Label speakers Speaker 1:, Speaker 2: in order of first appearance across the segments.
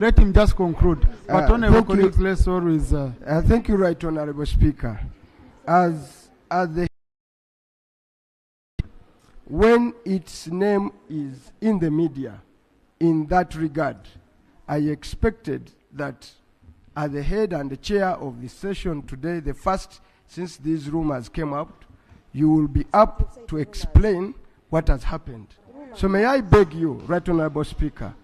Speaker 1: Let him just conclude. But honorable colleagues, let's always...
Speaker 2: thank you, Right Honorable Speaker. When its name is in the media, in that regard, I expected that as the head and the chair of the session today, the first since these rumors came out, you will be up to explain what has happened. So may I beg you, Right Honorable Speaker,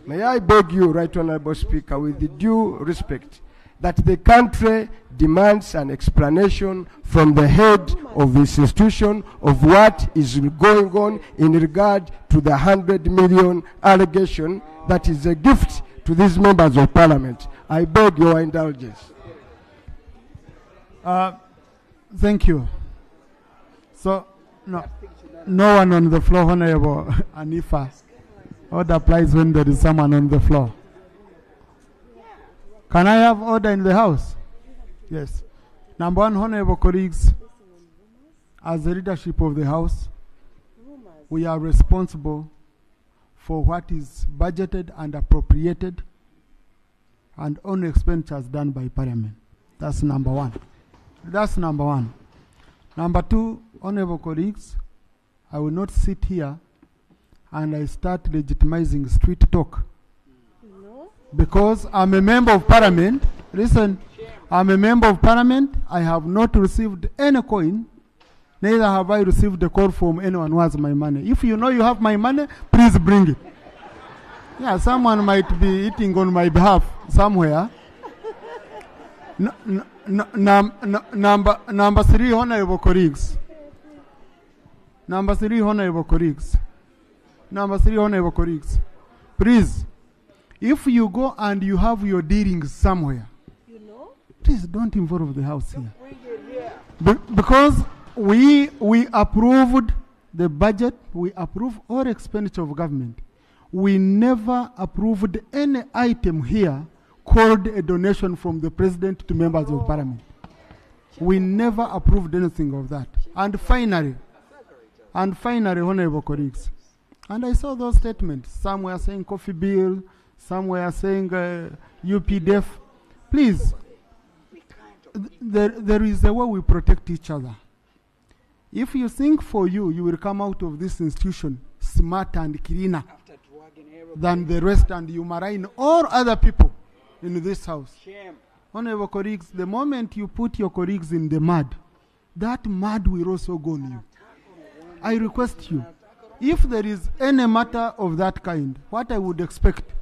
Speaker 2: may I beg you, Right Honorable Speaker, with the due respect, that the country demands an explanation from the head of this institution of what is going on in regard to the 100 million allegation that is a gift to these members of parliament. I beg your indulgence.
Speaker 1: Thank you. So, no one on the floor, Honorable Anifa. Order applies when there is someone on the floor. Can I have order in the House? Yes. Number one, honorable colleagues, as the leadership of the House, we are responsible for what is budgeted and appropriated and on expenditures done by Parliament. That's number one. That's number one. Number two, honorable colleagues, I will not sit here and I start legitimizing street talk. Because I'm a member of Parliament. Listen, I'm a member of Parliament. I have not received any coin. Neither have I received a call from anyone who has my money. If you know you have my money, please bring it. Yeah, someone might be eating on my behalf somewhere. Number three, honorable colleagues. Number three, honorable colleagues. Number three, honorable colleagues. Please, if you go and you have your dealings somewhere, please don't involve the House here. Because we approved the budget, we approve all expenditure of government. We never approved any item here called a donation from the President to members of Parliament. We never approved anything of that. And finally, honorable colleagues, and I saw those statements. Some were saying coffee bill, some were saying UPDF. Please, there is a way we protect each other. If you think for you will come out of this institution smarter and cleaner than the rest, and you marine all other people in this House. Shame. Honorable colleagues, the moment you put your colleagues in the mud, that mud will also go on you. I request you, if there is any matter of that kind, what I would expect,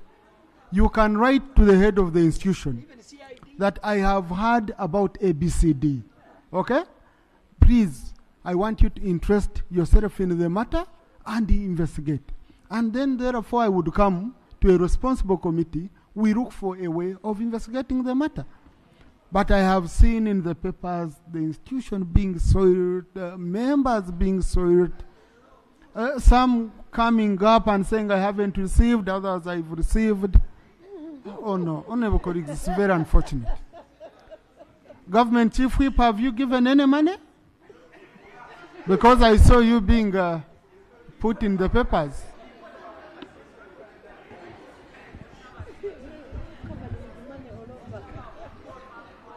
Speaker 1: you can write to the head of the institution that I have heard about ABCD. Okay? Please, I want you to interest yourself in the matter and investigate. And then therefore I would come to a responsible committee. We look for a way of investigating the matter. But I have seen in the papers the institution being soiled, members being soiled, some coming up and saying I haven't received, others I've received. Oh no, honorable colleagues, it's very unfortunate. Government Chief Whip, have you given any money? Because I saw you being put in the papers.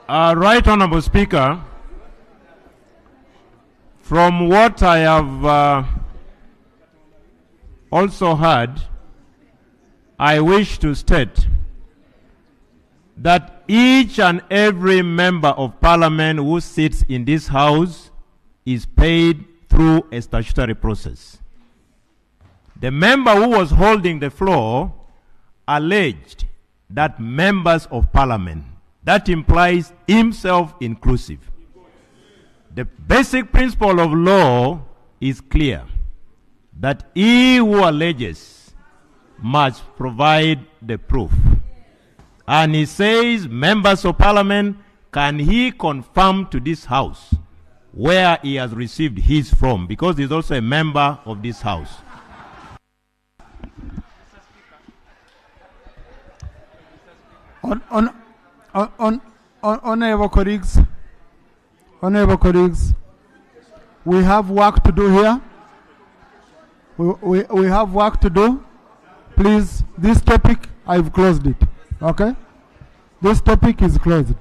Speaker 3: Right Honorable Speaker, from what I have also heard, I wish to state that each and every member of Parliament who sits in this House is paid through a statutory process. The member who was holding the floor alleged that members of Parliament, that implies himself inclusive. The basic principle of law is clear, that he who alleges must provide the proof. And he says, members of Parliament, can he confirm to this House where he has received his from, because he's also a member of this House.
Speaker 1: Honorable colleagues, we have work to do here. We have work to do. Please, this topic, I've closed it. Okay? This topic is closed.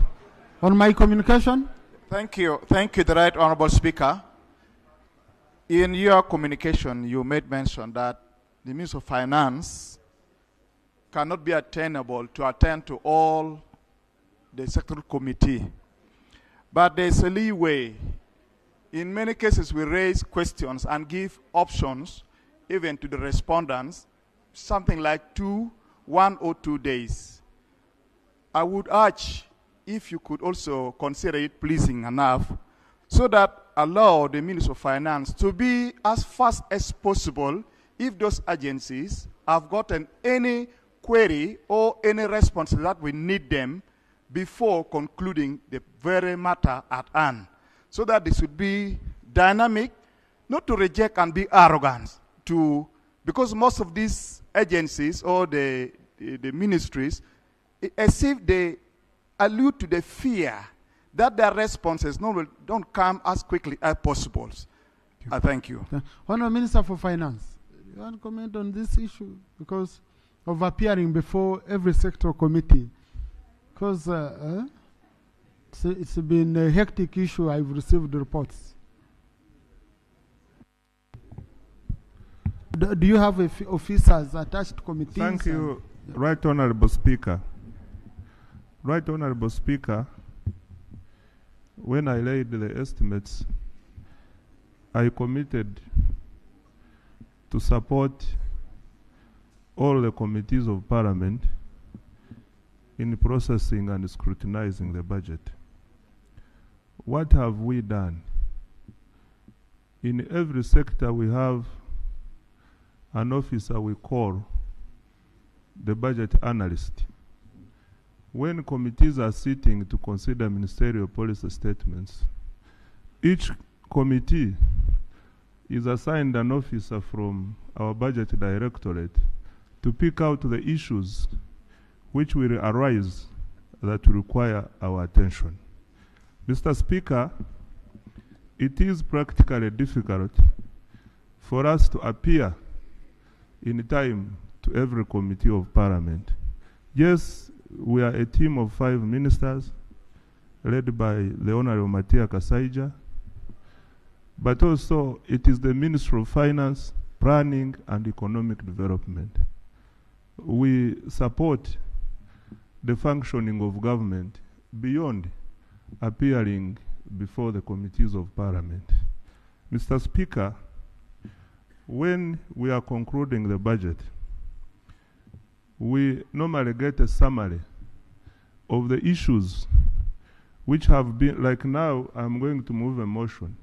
Speaker 1: On my communication?
Speaker 4: Thank you, the Right Honorable Speaker. In your communication, you made mention that the Minister of Finance cannot be attainable to attend to all the sectoral committee. But there's a leeway. In many cases, we raise questions and give options even to the respondents, something like 1 or 2 days. I would urge if you could also consider it pleasing enough so that allow the Minister of Finance to be as fast as possible if those agencies have gotten any query or any response that we need them before concluding the very matter at hand. So that this would be dynamic, not to reject and be arrogant, because most of these agencies or the ministries, as if they allude to the fear that their responses don't come as quickly as possible. Thank you.
Speaker 1: Honourable Minister for Finance, you want to comment on this issue? Because of appearing before every sector committee. Because it's been a hectic issue. I've received reports. Do you have officers attached committees?
Speaker 5: Thank you, Right Honourable Speaker. Right Honourable Speaker, when I laid the estimates, I committed to support all the committees of Parliament in processing and scrutinizing the budget. What have we done? In every sector we have an officer we call the budget analyst. When committees are sitting to consider ministerial policy statements, each committee is assigned an officer from our budget directorate to pick out the issues which will arise that require our attention. Mr. Speaker, it is practically difficult for us to appear in time to every committee of Parliament. Yes, we are a team of 5 ministers led by the Honorable Matia Kasaija, but also it is the Minister of Finance, Planning and Economic Development. We support the functioning of government beyond appearing before the committees of Parliament. Mr. Speaker, when we are concluding the budget, we normally get a summary of the issues which have been, like now I'm going to move a motion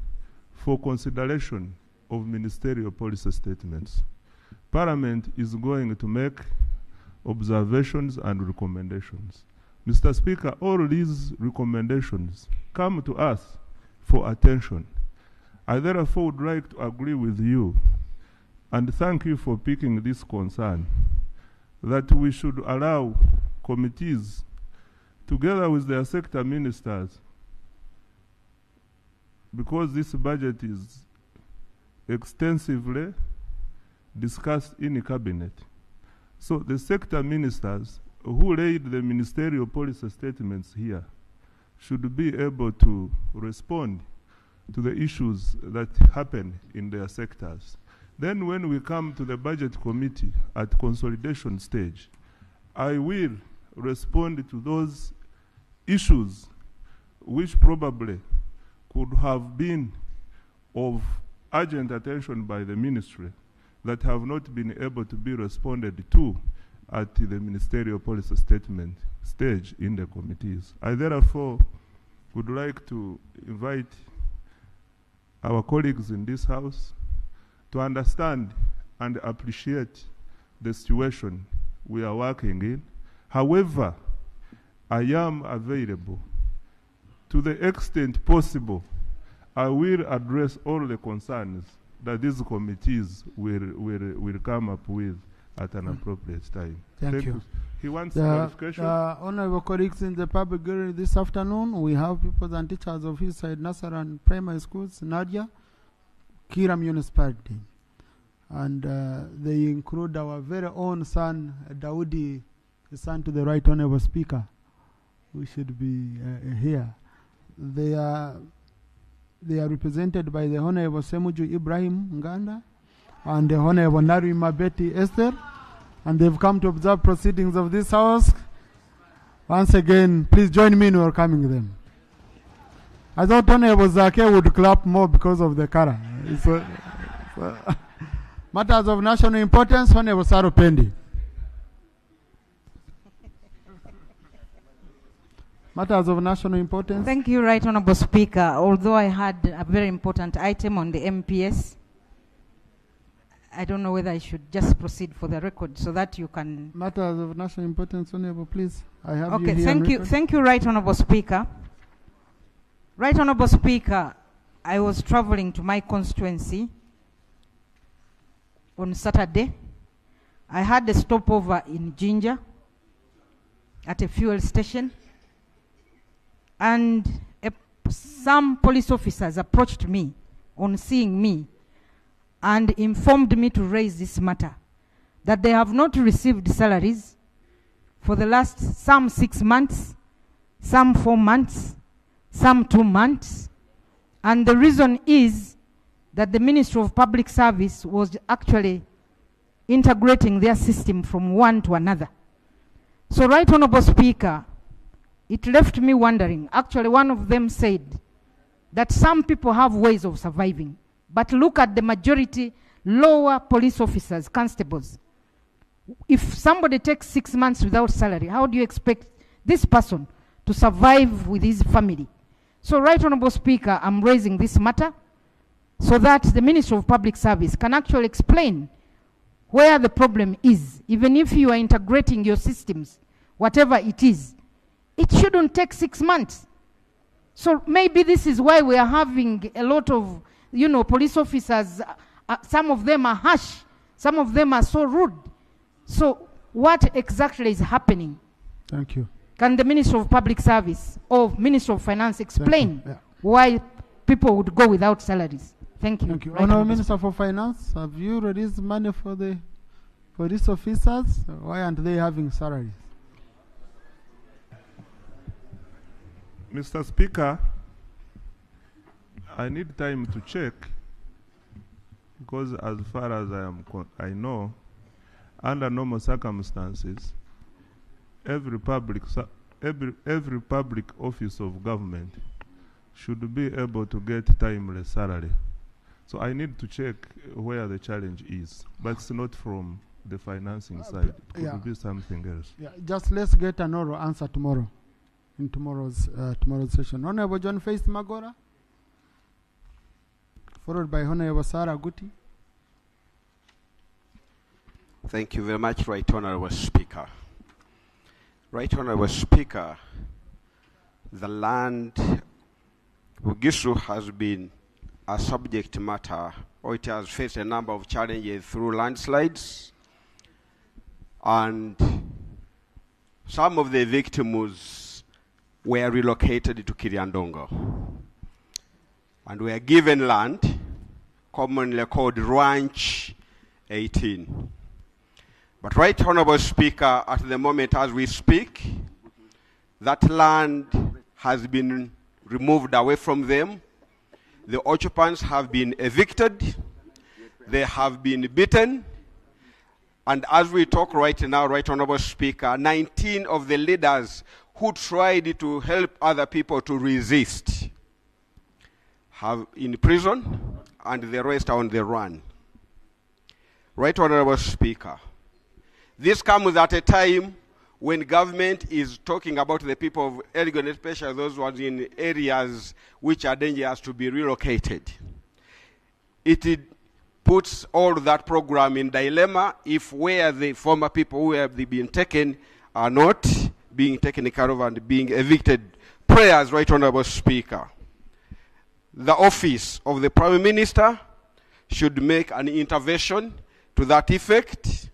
Speaker 5: for consideration of ministerial policy statements. Parliament is going to make observations and recommendations. Mr. Speaker, all these recommendations come to us for attention. I therefore would like to agree with you and thank you for picking this concern that we should allow committees together with their sector ministers, because this budget is extensively discussed in the cabinet. So the sector ministers who laid the ministerial policy statements here should be able to respond to the issues that happen in their sectors. Then when we come to the budget committee at consolidation stage, I will respond to those issues which probably could have been of urgent attention by the ministry that have not been able to be responded to at the ministerial policy statement stage in the committees. I therefore would like to invite our colleagues in this House to understand and appreciate the situation we are working in. However, I am available to the extent possible. I will address all the concerns that these committees will come up with at an appropriate time.
Speaker 1: Thank you.
Speaker 5: He wants clarification.
Speaker 1: Honorable colleagues in the public gallery this afternoon, we have pupils and teachers of Hillside Nursery and Primary Schools, Nadia, Kira Municipality. And they include our very own son, Daudi His son to the Right Honorable Speaker, who should be here. They are represented by the Honorable Semuju Ibrahim Nganda and the Honorable Narima Betty Esther, and they've come to observe proceedings of this House. Once again, please join me in welcoming them. I thought Honorable Zake would clap more because of the cara. Matters of national importance, Honorable Saro Pendi. Matters of national importance.
Speaker 6: Thank you, Right Honorable Speaker. Although I had a very important item on the MPS, I don't know whether I should just proceed for the record so that you can...
Speaker 1: Matters of national importance, Honorable, please. I have
Speaker 6: okay,
Speaker 1: you here.
Speaker 6: Thank you. Thank you, Right Honorable Speaker. Right Honorable Speaker, I was traveling to my constituency on Saturday. I had a stopover in Jinja at a fuel station, and some police officers approached me on seeing me and informed me to raise this matter, that they have not received salaries for the last some 6 months, some 4 months, some 2 months. And the reason is that the Ministry of Public Service was actually integrating their system from one to another. So, Right Honorable Speaker, it left me wondering. Actually, one of them said that some people have ways of surviving, but look at the majority lower police officers, constables. If somebody takes 6 months without salary, how do you expect this person to survive with his family? So, Right Honorable Speaker, I'm raising this matter so that the Ministry of Public Service can actually explain where the problem is. Even if you are integrating your systems, whatever it is, it shouldn't take 6 months. So maybe this is why we are having a lot of, police officers. Some of them are harsh. Some of them are so rude. So what exactly is happening?
Speaker 1: Thank you.
Speaker 6: Can the Minister of Public Service or Minister of Finance explain why people would go without salaries? Thank you.
Speaker 1: Thank you.
Speaker 6: Right,
Speaker 1: Honourable Minister for Finance, have you released money for these officers? Why aren't they having salaries?
Speaker 5: Mr. Speaker, I need time to check, because as far as I know, under normal circumstances, every public office of government should be able to get timely salary. So I need to check where the challenge is, but it's not from the financing side. It could be something else.
Speaker 1: Yeah, just let's get an oral answer tomorrow, in tomorrow's session. Honorable John Faith Magora, followed by Honorable Sarah Guti.
Speaker 7: Thank you very much, Right Honorable Speaker. Right Honorable Speaker, the land Bugisu has been a subject matter, or it has faced a number of challenges through landslides, and some of the victims were relocated to Kiriandongo and were given land, commonly called Ranch 18. But Right Honorable Speaker, at the moment as we speak, that land has been removed away from them. The occupants have been evicted, they have been beaten, and as we talk right now, Right Honorable Speaker, 19 of the leaders who tried to help other people to resist have in prison, and the rest are on the run. Right Honorable Speaker, this comes at a time when government is talking about the people of Elgon, especially those ones in areas which are dangerous to be relocated. It puts all that program in dilemma if where the former people who have been taken are not being taken care of and being evicted. Prayers, Right Honorable Speaker. The office of the Prime Minister should make an intervention to that effect,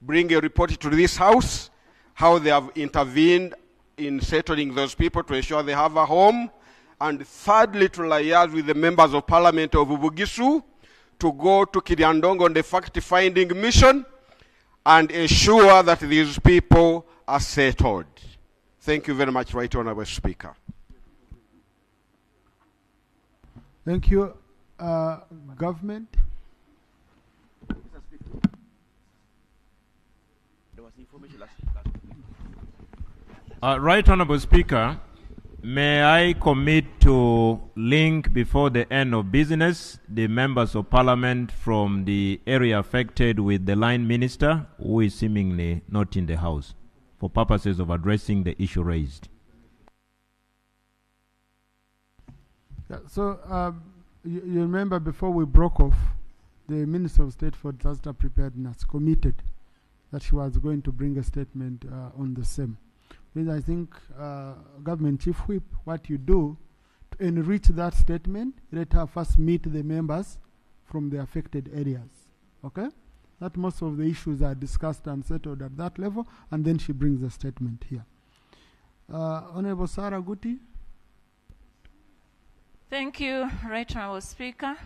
Speaker 7: bring a report to this House, how they have intervened in settling those people to ensure they have a home, and thirdly, to liaise with the members of Parliament of Bugisu to go to Kiriandongo on the fact-finding mission and ensure that these people are settled. Thank you very much, Right Honourable Speaker.
Speaker 1: Thank you. Government.
Speaker 3: Right Honourable Speaker, may I commit to link before the end of business the members of Parliament from the area affected with the line minister, who is seemingly not in the House, for purposes of addressing the issue raised.
Speaker 1: Yeah, so you remember before we broke off, the Minister of State for Disaster Preparedness committed that she was going to bring a statement on the same. Because I think Government Chief Whip, what you do to enrich that statement, let her first meet the members from the affected areas. Okay? That most of the issues are discussed and settled at that level, and then she brings the statement here. Honorable Sarah Guti.
Speaker 8: Thank you, Right Honourable Speaker.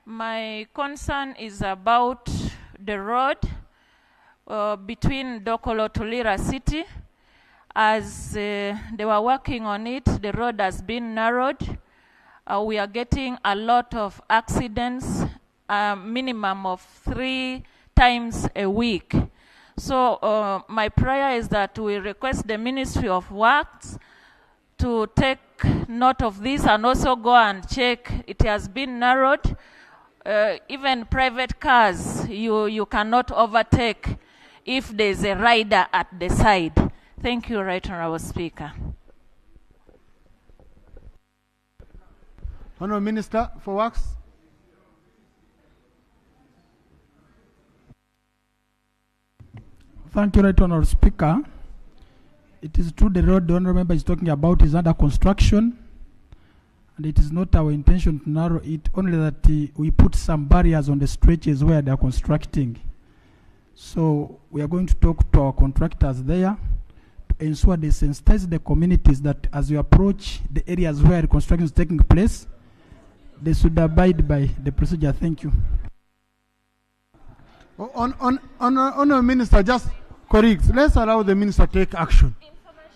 Speaker 8: My concern is about the road between Dokolo to Lira City. As they were working on it, the road has been narrowed. We are getting a lot of accidents, minimum of 3 times a week. So my prayer is that we request the Ministry of Works to take note of this and also go and check. It has been narrowed. Even private cars, you cannot overtake if there's a rider at the side. Thank you, Right Honourable Speaker.
Speaker 1: Honourable Minister for Works.
Speaker 9: Thank you, Right Honourable Speaker. It is true the road the Honourable Member is talking about is under construction, and it is not our intention to narrow it, only that we put some barriers on the stretches where they are constructing. So we are going to talk to our contractors there to ensure they sensitize the communities that as you approach the areas where construction is taking place, they should abide by the procedure. Thank you.
Speaker 1: Honourable Minister, just correct. Let's allow the Minister to take action.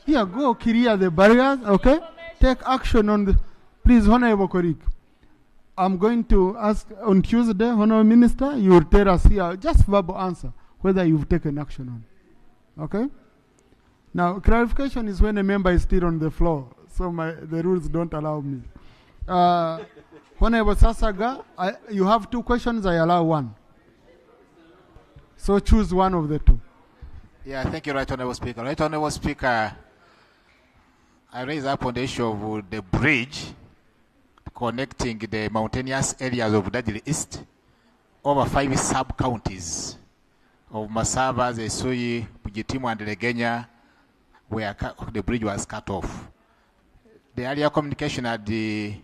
Speaker 1: Here, go clear the barriers, okay? Take action on the... Please, Honourable Korik. I'm going to ask on Tuesday, Honourable Minister, you will tell us here, just verbal answer, whether you've taken action on. Okay? Now, clarification is when a member is still on the floor, so the rules don't allow me. Honourable Sasaga, you have 2 questions, I allow 1. So choose one of the 2.
Speaker 10: Yeah, thank you, Right Honourable Speaker. Right Honourable Speaker, I raise up on the issue of the bridge connecting the mountainous areas of Dajili East over 5 sub-counties of Masaba, Zesuyi, Bujitimu, and Legenya, where the bridge was cut off. The earlier communication at the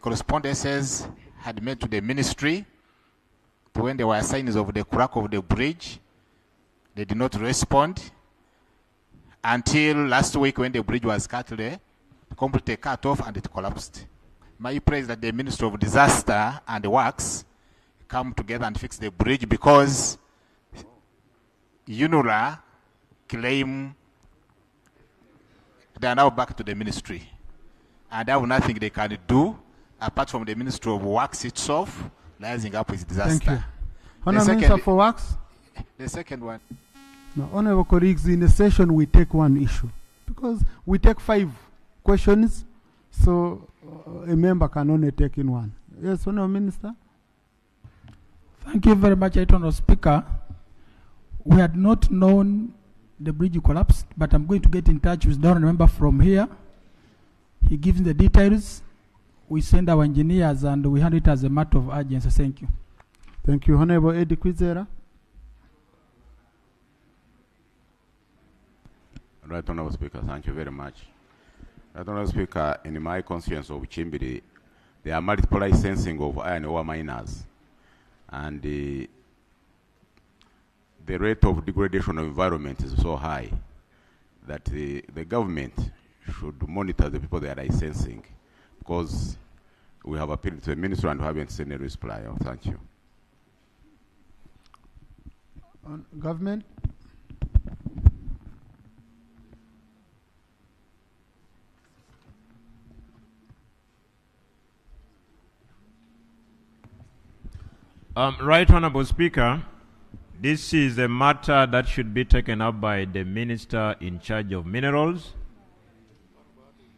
Speaker 10: correspondences had made to the ministry when there were signs of the crack of the bridge. They did not respond until last week when the bridge was completely cut off and it collapsed. My prayer is that the Ministry of Disaster and Works come together and fix the bridge, because UNURA claim they are now back to the ministry and have nothing they can do apart from the Ministry of Works itself rising up with disaster.
Speaker 1: Thank you. Honourable Minister for Works.
Speaker 10: The second one.
Speaker 1: No, Honourable colleagues, in a session we take one issue, because we take 5 questions, so a member can only take in one. Yes, Honourable Minister.
Speaker 9: Thank you very much, Honourable Speaker. We had not known the bridge collapsed, but I'm going to get in touch with the Honourable Member from here. He gives the details. We send our engineers and we handle it as a matter of urgency. Thank you.
Speaker 1: Thank you. Honourable Eddie Kwizera.
Speaker 11: Right Honourable Speaker, thank you very much. Right Honourable Speaker, in my constituency of Chimbiri, there are multiple licensing of iron ore miners, and the rate of degradation of environment is so high that the government should monitor the people they are licensing, because we have appealed to the ministry and we haven't seen a reply. Thank you.
Speaker 1: Government.
Speaker 3: Right Honorable Speaker, this is a matter that should be taken up by the Minister in charge of minerals,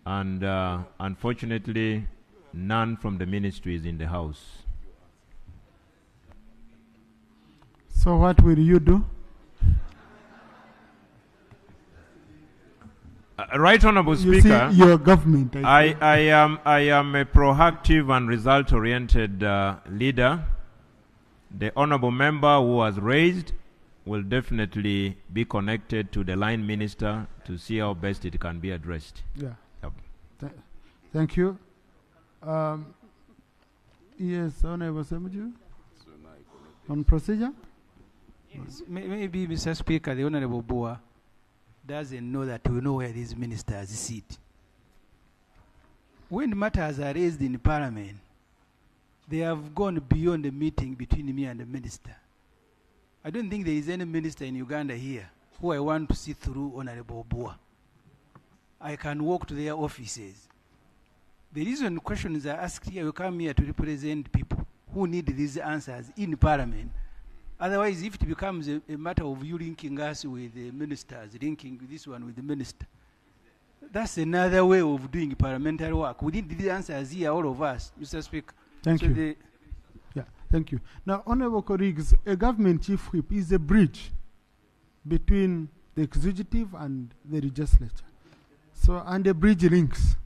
Speaker 3: and unfortunately, none from the ministry is in the House.
Speaker 1: So what will you do?
Speaker 3: Right Honorable
Speaker 1: You
Speaker 3: Speaker,
Speaker 1: see, your government.
Speaker 3: I am a proactive and result-oriented leader. The honorable member who was raised will definitely be connected to the line minister to see how best it can be addressed.
Speaker 1: Yeah.
Speaker 3: Yep.
Speaker 1: Thank you. Yes, Honorable Semuju. On procedure?
Speaker 12: Yes. Maybe, Mr. Speaker, the Honorable Boa doesn't know that we know where these ministers sit. When matters are raised in Parliament, they have gone beyond the meeting between me and the minister. I don't think there is any minister in Uganda here who I want to see through Honorable Boa. I can walk to their offices. The reason questions are asked here, you come here to represent people who need these answers in Parliament. Otherwise, if it becomes a matter of you linking us with the ministers, linking this one with the minister, that's another way of doing parliamentary work. We need the answers here, all of us, Mr. Speaker.
Speaker 1: Thank
Speaker 12: So
Speaker 1: you. Yeah, thank you. Now, honorable colleagues, a government chief whip is a bridge between the executive and the legislature. So, and a bridge links.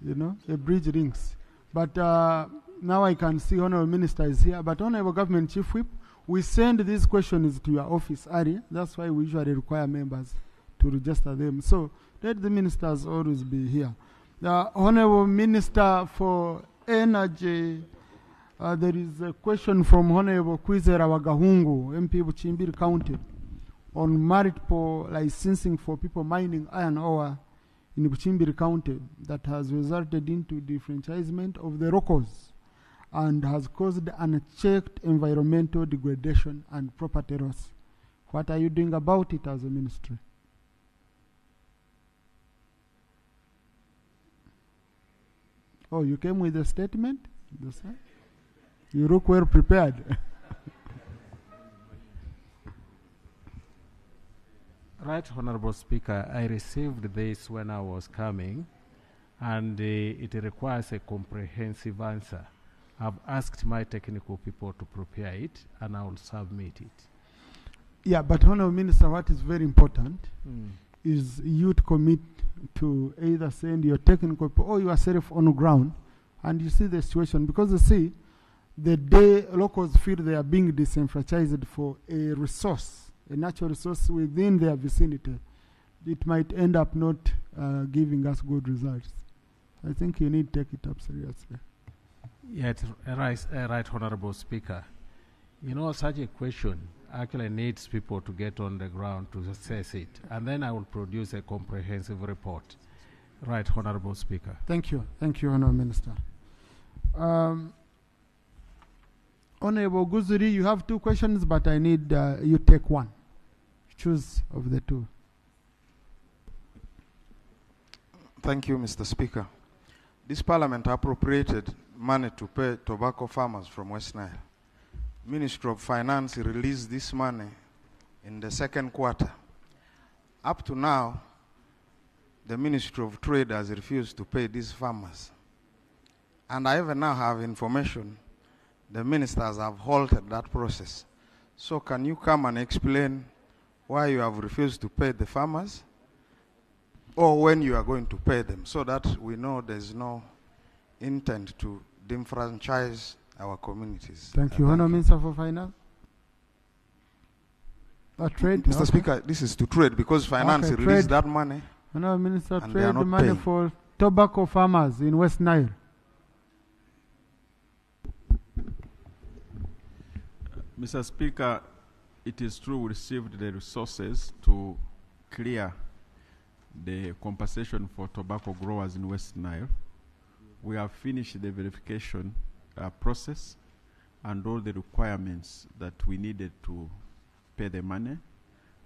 Speaker 1: You know, a bridge links. But now I can see honorable minister is here. But honorable government chief whip, we send these questions to your office area. That's why we usually require members to register them. So let the ministers always be here. The honorable minister for energy, there is a question from Honorable Kwizera Wagahungu, MP Buchimbiri County, on multiple licensing for people mining iron ore in Buchimbiri County that has resulted into defranchisement of the locals and has caused unchecked environmental degradation and property loss. What are you doing about it as a ministry? Oh, you came with a statement? You look well prepared.
Speaker 13: Right, Honorable Speaker, I received this when I was coming, and it requires a comprehensive answer. I've asked my technical people to prepare it, and I will submit it.
Speaker 1: Yeah, but Honorable Minister, what is very important is you to commit to either send your technical people or yourself on the ground, and you see the situation. Because you see, the day locals feel they are being disenfranchised for a resource, a natural resource within their vicinity, it might end up not giving us good results. I think you need to take it up seriously.
Speaker 13: Yeah, right, Honorable Speaker. You know, such a question actually needs people to get on the ground to assess it, and then I will produce a comprehensive report. Right, Honorable Speaker.
Speaker 1: Thank you, Honorable Minister. Honorable Guzuri, you have two questions, but I need you take one. Choose of the two.
Speaker 14: Thank you, Mr. Speaker. This Parliament appropriated money to pay tobacco farmers from West Nile. Ministry of Finance released this money in the second quarter. Up to now, the Ministry of Trade has refused to pay these farmers. And I even now have information the ministers have halted that process. So can you come and explain why you have refused to pay the farmers, or when you are going to pay them, so that we know there's no intent to enfranchise our communities?
Speaker 1: Thank you. Honourable Minister for Finance. Trade?
Speaker 14: Mr. Speaker, this is to trade because finance released that money.
Speaker 1: Honourable Minister,
Speaker 14: and
Speaker 1: trade money
Speaker 14: paying
Speaker 1: for tobacco farmers in West Nile.
Speaker 5: Mr. Speaker, it is true we received the resources to clear the compensation for tobacco growers in West Nile. We have finished the verification process and all the requirements that we needed to pay the money,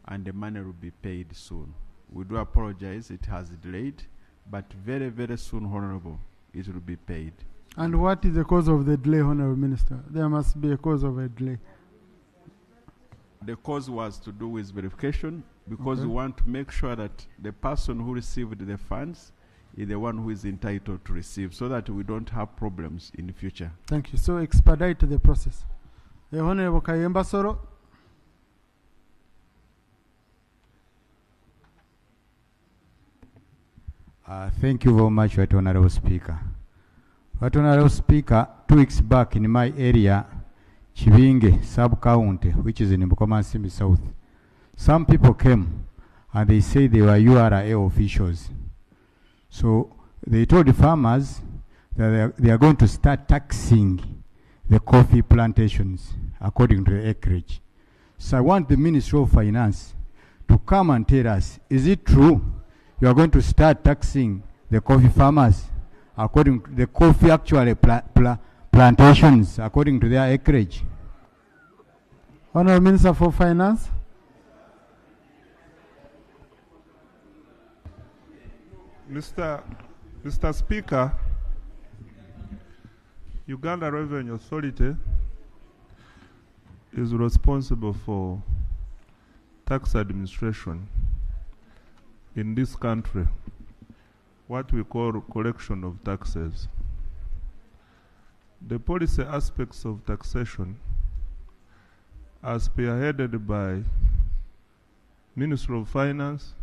Speaker 5: and the money will be paid soon. We do apologize, it has delayed, but very, very soon, Honorable, it will be paid.
Speaker 1: And what is the cause of the delay, Honorable Minister? There must be a cause of a delay.
Speaker 15: The cause was to do with verification, because
Speaker 1: Okay.
Speaker 15: we want to make sure that the person who received the funds is the one who is entitled to receive, so that we don't have problems in the future.
Speaker 1: Thank you. So expedite the process. The Honorable Kayemba Soro.
Speaker 16: Thank you very much, Right Honorable Speaker. Right Honorable Speaker, 2 weeks back in my area, Chibinge sub-county, which is in Bukomansimbi South, some people came and they say they were URA officials. So they told the farmers that they are going to start taxing the coffee plantations according to the acreage. So I want the Ministry of Finance to come and tell us, is it true you are going to start taxing the coffee farmers according to the coffee actually plantations according to their acreage?
Speaker 1: Honorable Minister for Finance.
Speaker 5: Mr. Speaker, Uganda Revenue Authority is responsible for tax administration in this country, what we call collection of taxes. The policy aspects of taxation are spearheaded by Ministry of Finance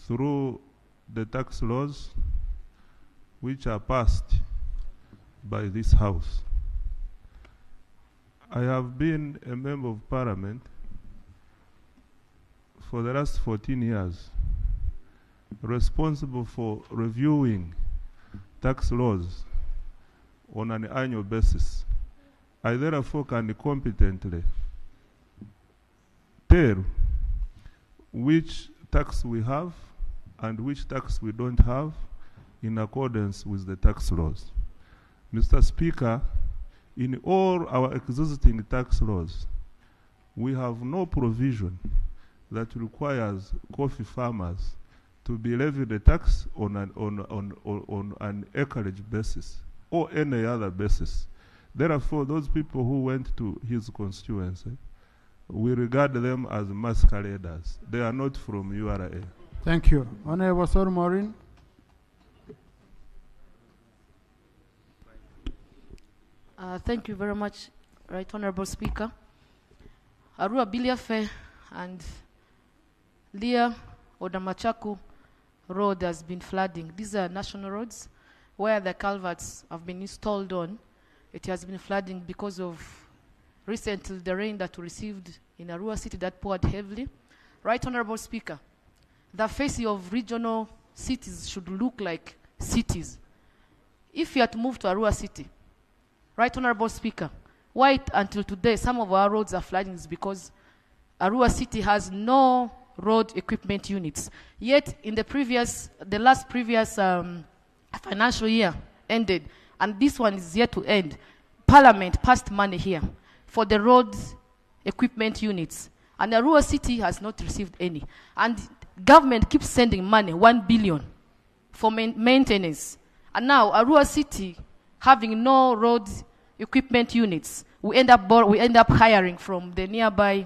Speaker 5: through the tax laws which are passed by this House. I have been a member of Parliament for the last 14 years, responsible for reviewing tax laws on an annual basis. I therefore can competently tell which tax we have and which tax we don't have in accordance with the tax laws. Mr. Speaker, in all our existing tax laws, we have no provision that requires coffee farmers to be levied a tax on an acreage basis or any other basis. Therefore, those people who went to his constituency, we regard them as masqueraders. They are not from URA.
Speaker 1: Thank you. Honorable Sir Maureen.
Speaker 17: Thank you very much, Right Honorable Speaker. Arua Biliafe and Leah Odamachaku Road has been flooding. These are national roads where the culverts have been installed on. It has been flooding because of recently the rain that we received in Arua City that poured heavily. Right Honorable Speaker, the face of regional cities should look like cities. If you had to move to Arua City, Right Honorable Speaker, why until today some of our roads are flooding is because Arua City has no road equipment units. Yet in the last previous financial year ended, and this one is yet to end, Parliament passed money here for the road equipment units. And Arua City has not received any. And government keeps sending money, 1 billion, for maintenance. And now Arua City having no road equipment units, we end up hiring from the nearby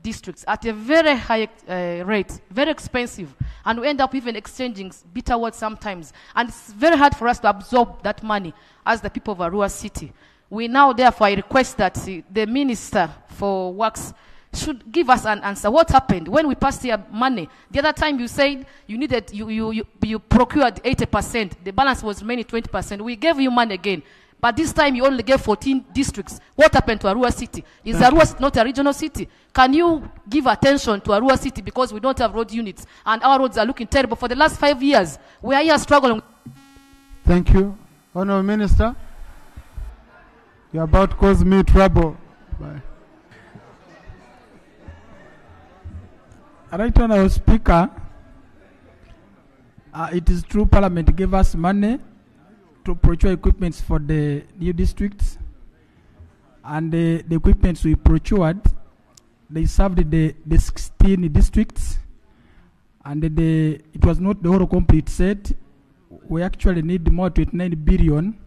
Speaker 17: districts at a very high rate, very expensive, and we end up even exchanging bitter words sometimes. And it's very hard for us to absorb that money as the people of Arua City. We now, therefore, I request that the Minister for Works should give us an answer. What happened when we passed here money? The other time you said you procured 80%. The balance was remaining 20%. We gave you money again. But this time you only gave 14 districts. What happened to Arua City? Is Arua not a regional city? Can you give attention to Arua City because we don't have road units and our roads are looking terrible? For the last 5 years, we are here struggling.
Speaker 1: Thank you. Honorable Minister, you're about to cause me trouble. Bye.
Speaker 9: Right Honorable Speaker, it is true Parliament gave us money to procure equipments for the new districts, and the equipments we procured, they served the 16 districts, and it was not the whole complete set. We actually need more 29 billion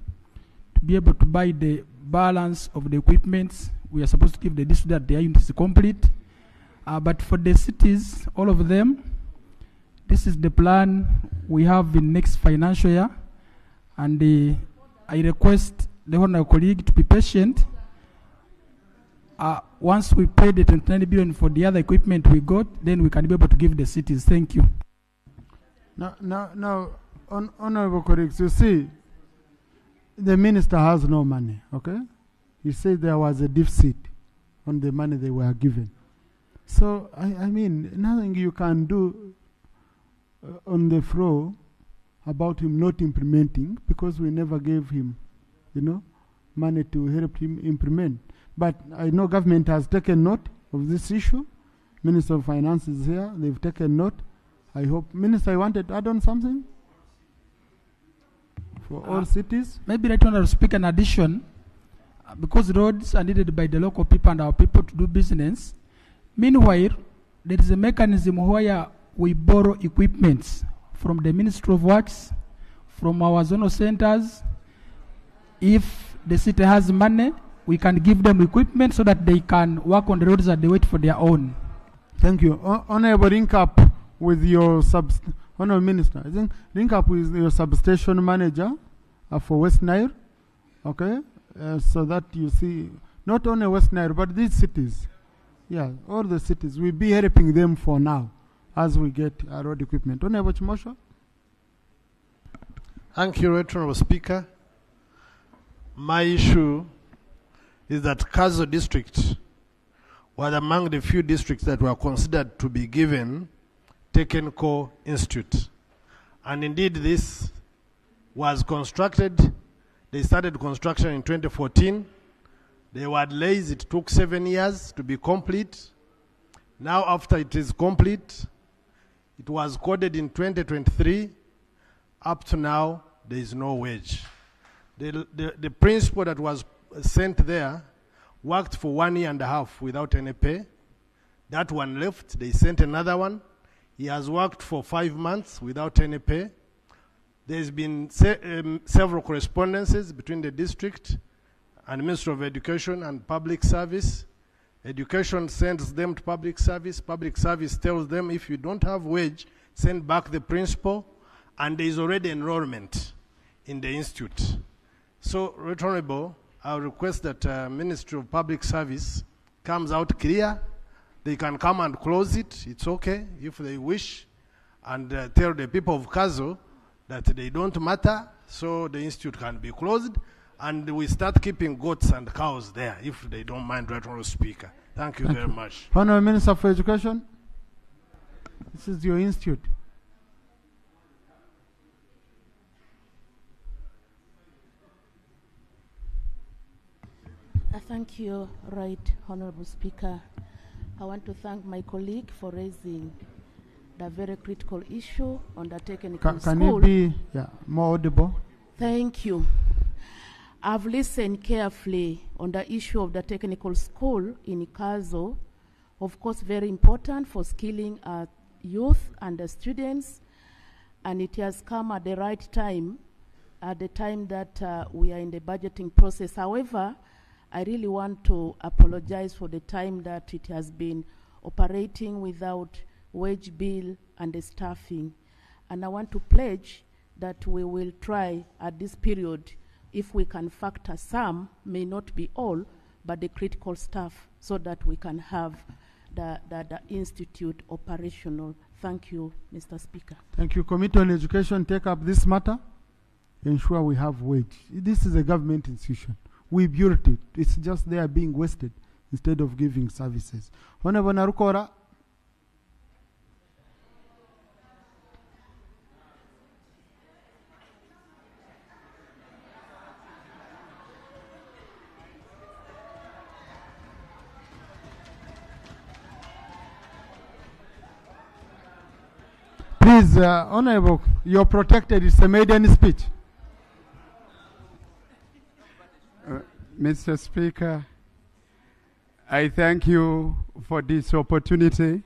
Speaker 9: be able to buy the balance of the equipment. We are supposed to give the district that their unit is complete. But for the cities, all of them, this is the plan we have in next financial year. And I request the honorable colleague to be patient. Once we pay the 29 billion for the other equipment we got, then we can be able to give the cities. Thank you.
Speaker 1: Now, honorable colleagues, you see, the minister has no money, okay? He said there was a deficit on the money they were given. So, I mean, nothing you can do on the floor about him not implementing, because we never gave him, money to help him implement. But I know government has taken note of this issue. Minister of Finance is here. They've taken note. I hope. Minister, I wanted to add on something for all cities.
Speaker 9: Maybe right now I'll speak an addition. Because roads are needed by the local people and our people to do business. Meanwhile, there is a mechanism where we borrow equipment from the Ministry of Works, from our zonal centers. If the city has money, we can give them equipment so that they can work on the roads and they wait for their own.
Speaker 1: Thank you. Honorable, link up with your Honorable Minister. I think link up with your substation manager for West Nile, okay? So that you see, not only West Nile, but these cities. Yeah, all the cities. We'll be helping them for now as we get our road equipment. Honorable Chimosho.
Speaker 18: Thank you, Honorable Speaker. My issue is that Kazo district was among the few districts that were considered to be given Technical Institute. And indeed this was constructed. They started construction in 2014. They were delays. It took 7 years to be complete. Now after it is complete, it was coded in 2023. Up to now, there is no wage. The principal that was sent there worked for 1.5 years without any pay. That one left. They sent another one. He has worked for 5 months without any pay. There's been several correspondences between the district and Ministry of Education and Public Service. Education sends them to Public Service. Public Service tells them, if you don't have wage, send back the principal. And there is already enrollment in the institute. So, Right Honorable, I request that Ministry of Public Service comes out clear. They can come and close it. It's okay if they wish. And tell the people of Kazo that they don't matter, so the institute can be closed. And we start keeping goats and cows there, if they don't mind, Right Honorable Speaker. Thank you very much.
Speaker 1: Honorable Minister for Education. This is your institute.
Speaker 19: Thank you, Right Honorable Speaker. I want to thank my colleague for raising the very critical issue on the technical school.
Speaker 1: Can it be more audible?
Speaker 19: Thank you. I've listened carefully on the issue of the technical school in Kazo. Of course, very important for skilling our youth and the students. And it has come at the right time, at the time that we are in the budgeting process. However, I really want to apologize for the time that it has been operating without wage bill and the staffing. And I want to pledge that we will try at this period, if we can factor some, may not be all, but the critical staff, so that we can have the institute operational. Thank you, Mr. Speaker.
Speaker 1: Thank you. Committee on Education, take up this matter. Ensure we have wage. This is a government institution. We built it. It's just they are being wasted instead of giving services. Honorable Narukora. Please, Honorable, you're protected. It's a maiden speech.
Speaker 20: Mr. Speaker, I thank you for this opportunity.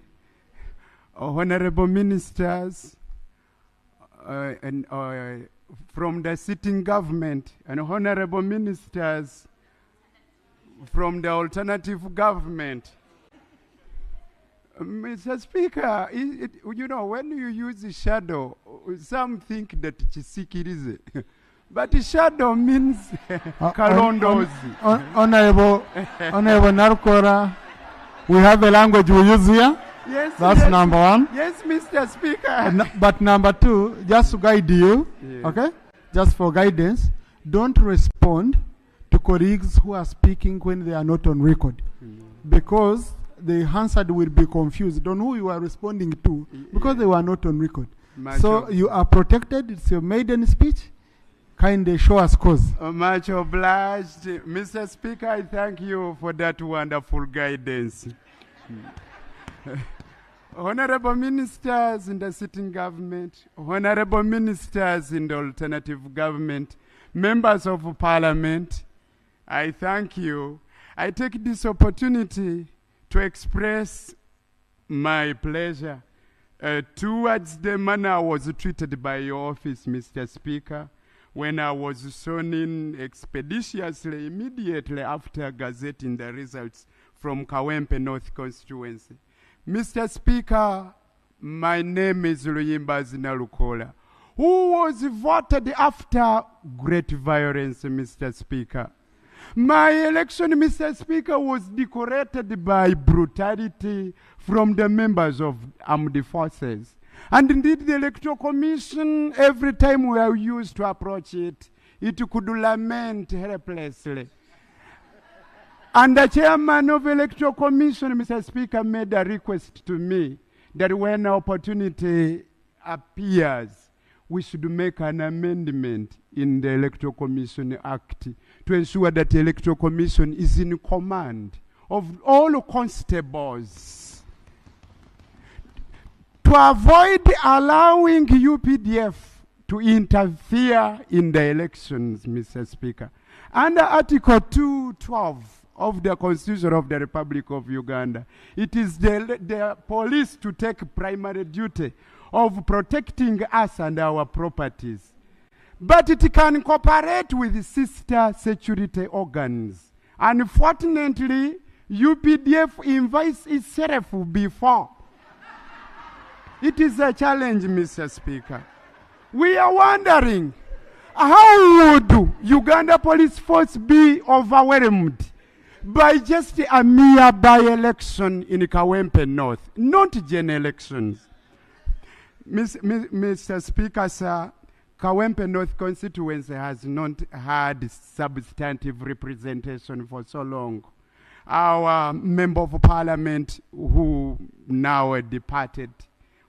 Speaker 20: Honorable ministers and from the sitting government and honorable ministers from the alternative government. Mr. Speaker, you know, when you use the shadow, some think that chisikirize. But the shadow means kalondozi.
Speaker 1: Honorable Narukora, we have a language we use here.
Speaker 20: Yes,
Speaker 1: that's
Speaker 20: yes,
Speaker 1: number one.
Speaker 20: Yes, Mr. Speaker.
Speaker 1: But number two, just to guide you, okay? Just for guidance, don't respond to colleagues who are speaking when they are not on record. Because the answered will be confused on who you are responding to because they were not on record. So you are protected. It's your maiden speech. Kindly show us cause.
Speaker 20: Much obliged. Mr. Speaker, I thank you for that wonderful guidance. Honorable ministers in the sitting government, honorable ministers in the alternative government, members of parliament, I thank you. I take this opportunity to express my pleasure towards the manner I was treated by your office, Mr. Speaker, when I was sworn in expeditiously immediately after gazetting the results from Kawempe North constituency. Mr. Speaker, my name is Luyimba Zinalukola, who was voted after great violence, Mr. Speaker. My election, Mr. Speaker, was decorated by brutality from the members of armed forces. And indeed, the Electoral Commission, every time we are used to approach it, it could lament helplessly. And the chairman of the Electoral Commission, Mr. Speaker, made a request to me that when opportunity appears, we should make an amendment in the Electoral Commission Act to ensure that the Electoral Commission is in command of all constables to avoid allowing UPDF to interfere in the elections, Mr. Speaker. Under Article 212 of the Constitution of the Republic of Uganda, it is the police to take primary duty of protecting us and our properties. But it can cooperate with sister security organs. Unfortunately, UPDF invites itself before. It is a challenge, Mr. Speaker. We are wondering, how would Uganda Police Force be overwhelmed by just a mere by-election in Kawempe North, not general elections? Mr. Speaker, sir, Kawempe North constituency has not had substantive representation for so long. Our member of parliament, who now departed,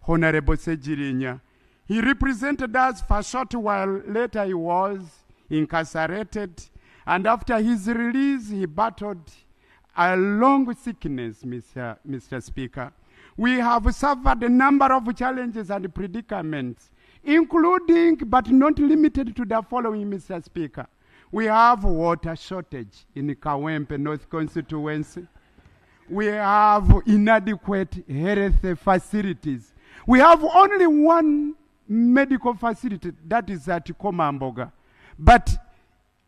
Speaker 20: Honorable Sejirinya, he represented us for a short while. Later he was incarcerated, and after his release, he battled a long sickness, Mr. Speaker. We have suffered a number of challenges and predicaments, including but not limited to the following, Mr. Speaker. We have water shortage in Kawempe North constituency. We have inadequate health facilities. We have only one medical facility, that is at Komamboga. But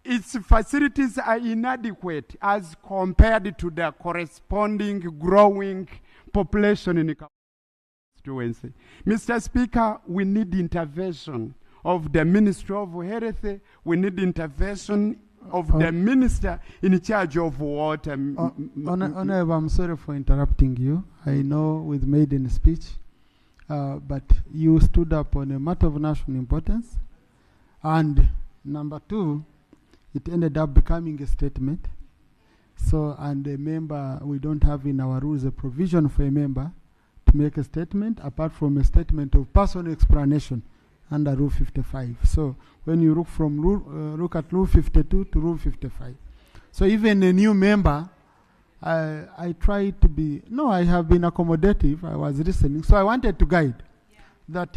Speaker 20: its facilities are inadequate as compared to the corresponding growing population in the constituency. Mr. Speaker, we need intervention of the Ministry of Health. We need intervention of the minister in charge of water.
Speaker 1: Honorable, I'm sorry for interrupting you. I know with maiden speech, but you stood up on a matter of national importance. And number two, it ended up becoming a statement. So, and a member, we don't have in our rules a provision for a member to make a statement apart from a statement of personal explanation under Rule 55. So, when you look at Rule 52 to Rule 55. So, even a new member, I try to be, no, I have been accommodative. I was listening. So, I wanted to guide that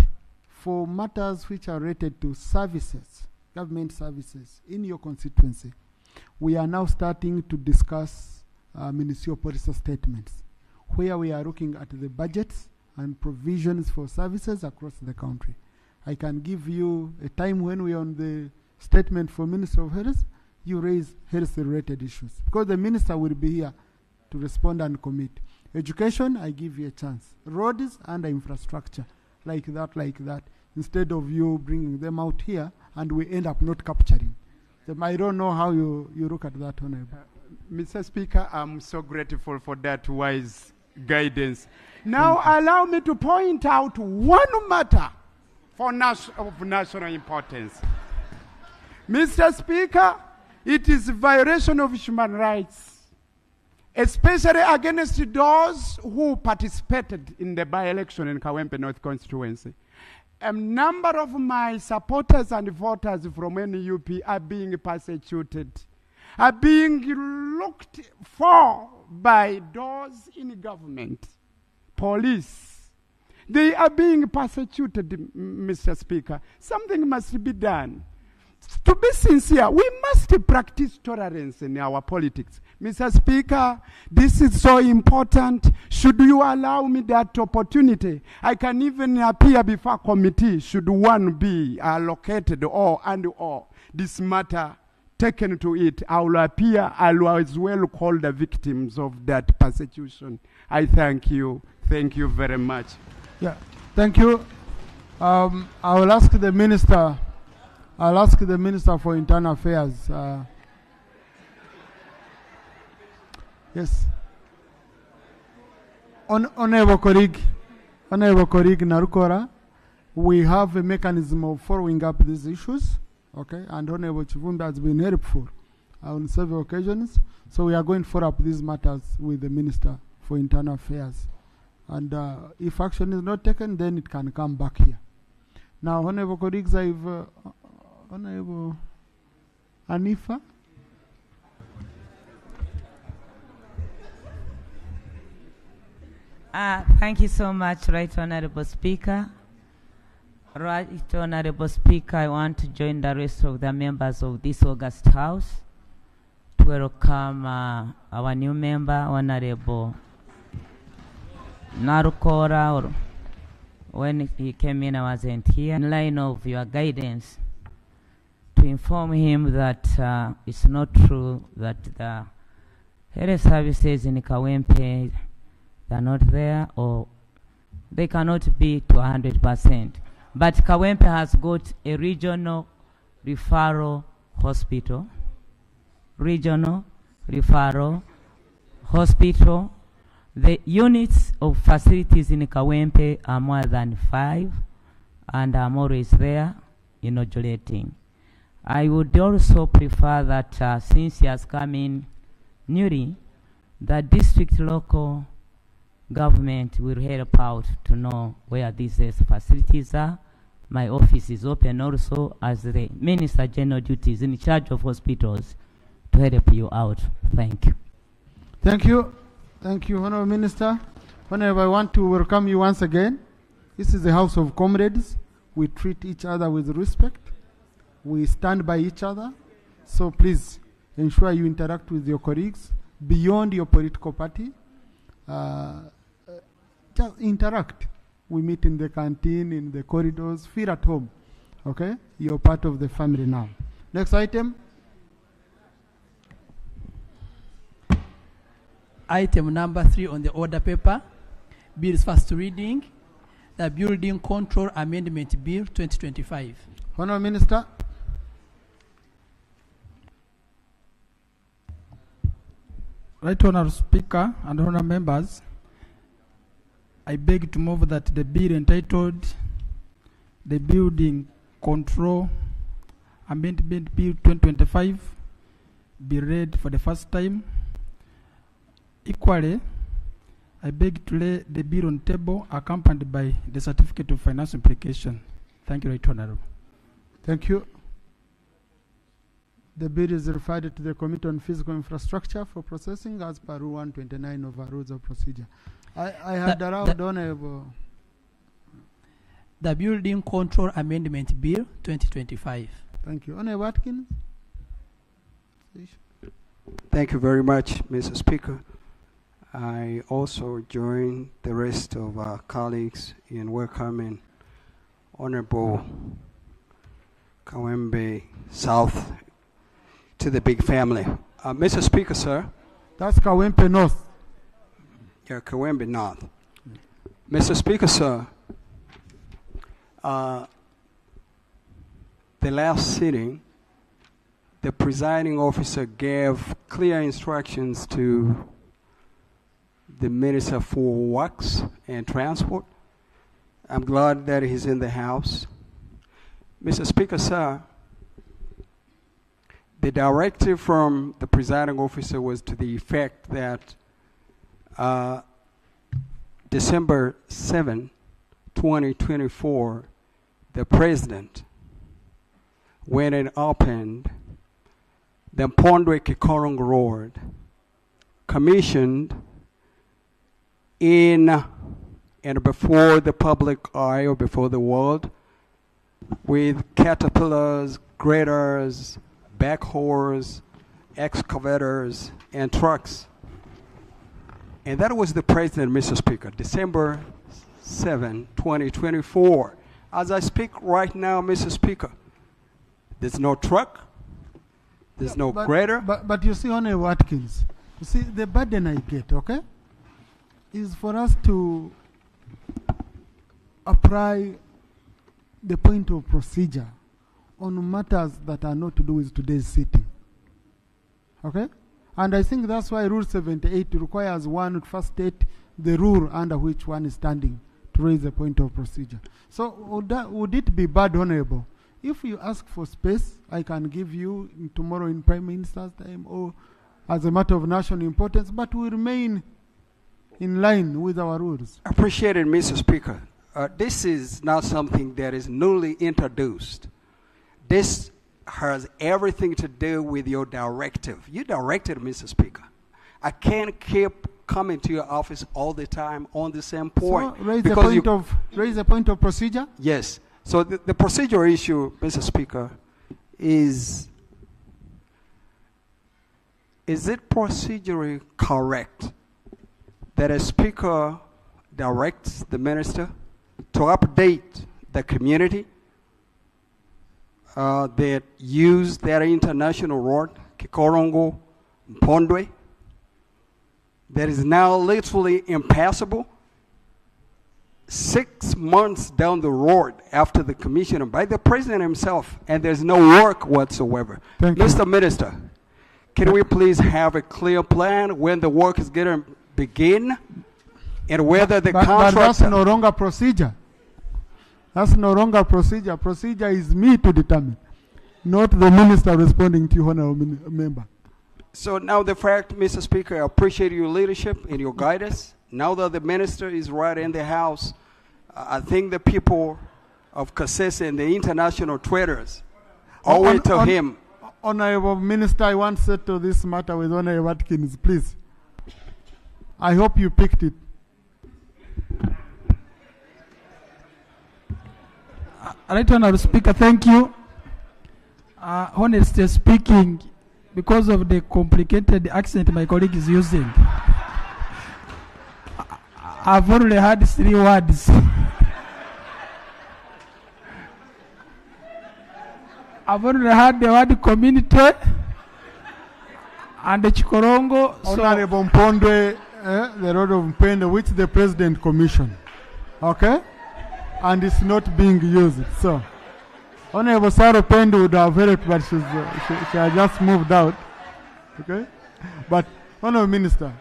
Speaker 1: for matters which are related to services, government services in your constituency, we are now starting to discuss ministerial policy statements, where we are looking at the budgets and provisions for services across the country. I can give you a time when we are on the statement for Minister of Health, you raise health-related issues. Because the minister will be here to respond and commit. Education, I give you a chance. Roads and infrastructure, like that, instead of you bringing them out here and we end up not capturing them. I don't know how you look at that, Honorable.
Speaker 20: Mr. Speaker, I'm so grateful for that wise guidance. Now allow me to point out one matter of national importance. Mr. Speaker, it is a violation of human rights, especially against those who participated in the by-election in Kawempe North constituency. A number of my supporters and voters from NUP are being persecuted, are being looked for by those in government, police. They are being persecuted, Mr. Speaker. Something must be done. To be sincere, we must practice tolerance in our politics. Mr. Speaker, this is so important. Should you allow me that opportunity, I can even appear before committee should one be allocated or this matter taken to it. I will appear, I will as well call the victims of that persecution. I thank you. Thank you very much.
Speaker 1: Yeah, thank you. I will ask the minister. I'll ask the Minister for Internal Affairs. Yes. Honorable colleague Narukora, we have a mechanism of following up these issues, okay? And Honorable Chivumbi has been helpful on several occasions. So we are going to follow up these matters with the Minister for Internal Affairs. And if action is not taken, then it can come back here. Now, Honorable colleagues, Honorable Anifa.
Speaker 21: Thank you so much, Right Honorable Speaker. Right Honorable Speaker, I want to join the rest of the members of this August House to welcome our new member, Honorable Narukora. When he came in, I wasn't here. In line of your guidance, to inform him that it's not true that the health services in Kawempe are not there, or they cannot be to 100%. But Kawempe has got a regional referral hospital. Regional referral hospital. The units of facilities in Kawempe are more than 5, and I'm always there inaugurating. I would also prefer that since he has come in newly, the district local government will help out to know where these facilities are. My office is open also as the Minister General duties in charge of hospitals to help you out. Thank you.
Speaker 1: Thank you. Thank you, Honorable Minister. Honorable, I want to welcome you once again. This is the House of Comrades. We treat each other with respect. We stand by each other. So please ensure you interact with your colleagues beyond your political party. Just interact. We meet in the canteen, in the corridors. Feel at home. Okay? You're part of the family now. Next item.
Speaker 9: Item number 3 on the order paper. Bill's first reading. The Building Control Amendment Bill 2025.
Speaker 1: Honourable Minister.
Speaker 9: Right Honourable Speaker and Honourable Members, I beg to move that the bill entitled the Building Control Amendment Bill 2025 be read for the first time. Equally, I beg to lay the bill on table accompanied by the certificate of financial implication. Thank you, Right Honourable.
Speaker 1: Thank you. The bill is referred to the Committee on Physical Infrastructure for processing as per Rule 129 of our Rules of Procedure. I had allowed Honourable.
Speaker 9: The Building Control Amendment Bill 2025.
Speaker 1: Thank you. Honourable Watkins.
Speaker 22: Thank you very much, Mr. Speaker. I also join the rest of our colleagues in welcoming Honorable Kawembe South, to the big family. Mr. Speaker, sir.
Speaker 1: That's Kawempe North.
Speaker 22: Yeah, Kawembe North. Mr. Speaker, sir, the last sitting, the presiding officer gave clear instructions to the Minister for Works and Transport. I'm glad that he's in the House. Mr. Speaker, sir, the directive from the presiding officer was to the effect that December 7, 2024, the president went and opened the Mpondwe Kikorong Road, commissioned in and before the public eye or before the world, with caterpillars, graders, backhoes, excavators, and trucks. And that was the president, Mr. Speaker, December 7, 2024. As I speak right now, Mr. Speaker, there's no truck, there's no grader.
Speaker 1: But you see, Honorable Watkins, you see, the burden I get, okay, is for us to apply the point of procedure on matters that are not to do with today's sitting. Okay? And I think that's why Rule 78 requires one to first state the rule under which one is standing to raise a point of procedure. So would it be bad, Honorable, if you ask for space, I can give you tomorrow in Prime Minister's time or as a matter of national importance, but we remain in line with our rules.
Speaker 22: Appreciate it, Mr. Speaker. This is not something that is newly introduced. This has everything to do with your directive. You directed, Mr. Speaker. I can't keep coming to your office all the time on the same point.
Speaker 1: So raise a point of procedure?
Speaker 22: Yes. So the procedural issue, Mr. Speaker, is it procedurally correct that a speaker directs the minister to update the community that use that international road, Kikorongo, Mpondwe, that is now literally impassable 6 months down the road after the commission by the president himself, and there's no work whatsoever. Mr. Minister, can we please have a clear plan when the work is going to begin and whether the contract... But
Speaker 1: that's no longer procedure. That's no longer procedure. Procedure is me to determine, not the minister responding to you, honorable member.
Speaker 22: So now the fact, Mr. Speaker, I appreciate your leadership and your guidance. Now that the minister is right in the House, I think the people of Kasese and the international traders owe it to him.
Speaker 1: Honorable Minister, I want to settle this matter with Honorable Watkins, please. I hope you picked it.
Speaker 9: Right Honorable Speaker, thank you. Honestly speaking, because of the complicated accent my colleague is using, I've only heard 3 words. I've only heard the word community and the Chikorongo.
Speaker 1: Honorable Mpondwe, the road of Mpondwe, which the president commissioned. Okay? And it's not being used. So, Honorable Sarah Pendo would have heard it, but she has just moved out. Okay? But, Honorable Minister.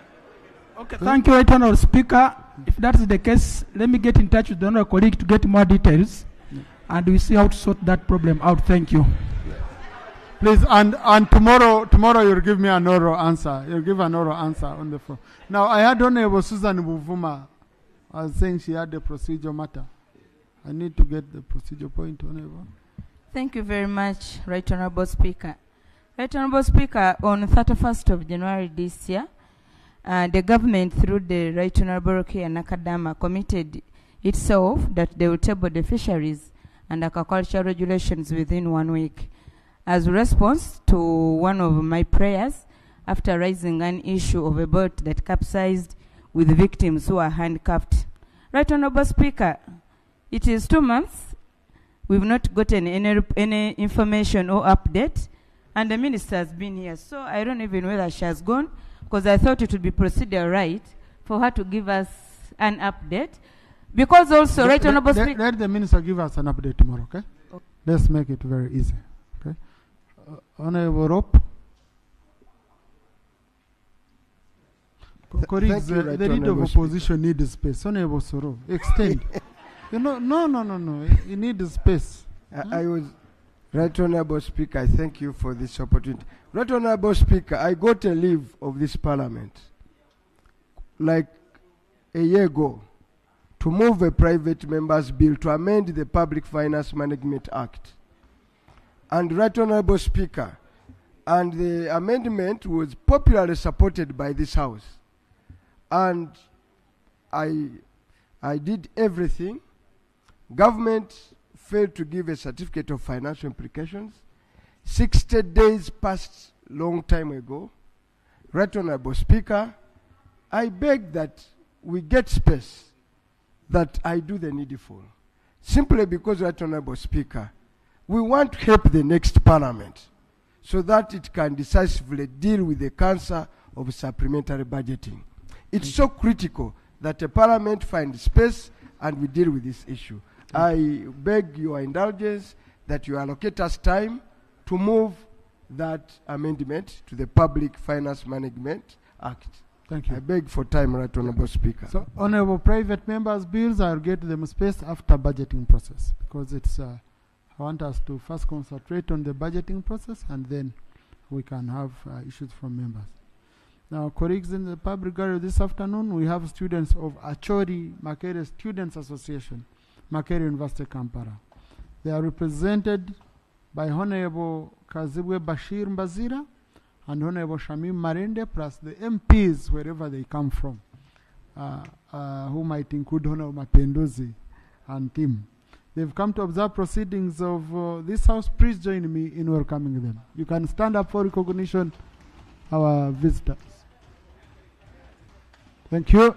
Speaker 9: Okay, thank you, Right Honorable Speaker. If that's the case, let me get in touch with the honorable colleague to get more details, and we see how to sort that problem out. Thank you.
Speaker 1: Please, and tomorrow you'll give me an oral answer. You'll give an oral answer on the phone. Now, I had Honorable Susan Buvuma was saying she had a procedure matter. I need to get the procedure point, Honorable.
Speaker 6: Thank you very much, Right Honorable Speaker. Right Honorable Speaker, on 31st of January this year, the government, through the Right Honorable Roki and Nakadama, committed itself that they will table the fisheries and aquaculture regulations within 1 week. As a response to one of my prayers, after raising an issue of a boat that capsized with victims who are handcuffed. Right Honorable Speaker, it is 2 months We've not gotten any information or update. And the minister has been here. So I don't even know whether she has gone, because I thought it would be procedure right for her to give us an update. Because also, right, Honorable Speaker.
Speaker 1: Let the minister give us an update tomorrow, okay? Let's make it very easy, okay? Honorable Rope. Colleagues, the leader of opposition needs space. Honorable Soro, extend. No. You need space.
Speaker 2: I was, Right Honorable Speaker, I thank you for this opportunity. Right Honorable Speaker, I got a leave of this Parliament like a year ago to move a private member's bill to amend the Public Finance Management Act. And Right Honorable Speaker, and the amendment was popularly supported by this House. And I did everything. Government failed to give a certificate of financial implications. 60 days passed long time ago. Right Honorable Speaker, I beg that we get space, that I do the needful. Simply because, Right Honorable Speaker, we want to help the next Parliament so that it can decisively deal with the cancer of supplementary budgeting. It's so critical that a Parliament find space and we deal with this issue. I beg your indulgence that you allocate us time to move that amendment to the Public Finance Management Act.
Speaker 1: Thank you.
Speaker 2: I beg for time, Right Honorable Speaker.
Speaker 1: So, Honorable private members' bills, I'll get them space after budgeting process, because it's, I want us to first concentrate on the budgeting process and then we can have issues from members. Now, colleagues, in the public gallery this afternoon, we have students of Achori Makere Students Association, Makere University, Kampala. They are represented by Honorable Kazibwe Bashir Mbazira and Honorable Shamim Marende, plus the MPs, wherever they come from, who might include Honorable Mapendozi and team. They've come to observe proceedings of this House. Please join me in welcoming them. You can stand up for recognition, our visitors. Thank you.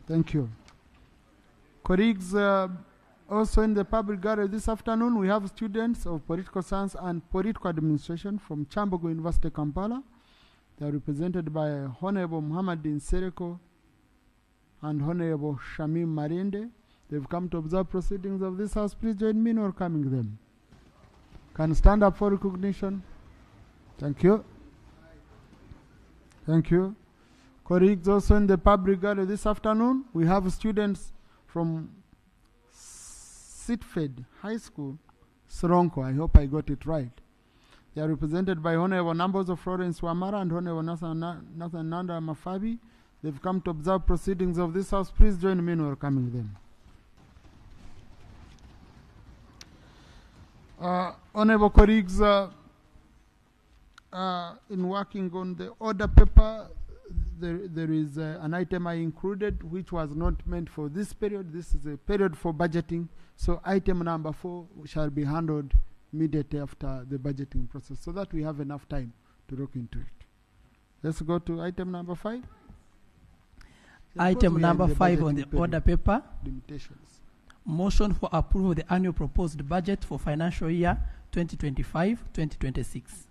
Speaker 1: Thank you. Colleagues, also in the public gallery this afternoon, we have students of political science and political administration from Chambogo University, Kampala. They are represented by Honorable Muhammadin Sereko and Honorable Shamim Marinde. They've come to observe proceedings of this House. Please join me in welcoming them. Can stand up for recognition. Thank you. Thank you. Colleagues, also in the public gallery this afternoon, we have students from Sitfed High School, Soronko. I hope I got it right. They are represented by Honorable Numbers of Florence Wamara and Honorable Nathan Nanda Mafabi. They've come to observe proceedings of this House. Please join me in welcoming them. Honorable colleagues, in working on the order paper, there is an item I included which was not meant for this period. This is a period for budgeting. So item number 4 shall be handled immediately after the budgeting process so that we have enough time to look into it. Let's go to item number 5.
Speaker 9: Item number 5 on the order paper.
Speaker 1: Limitations.
Speaker 9: Motion for approval of the annual proposed budget for financial year 2025-2026.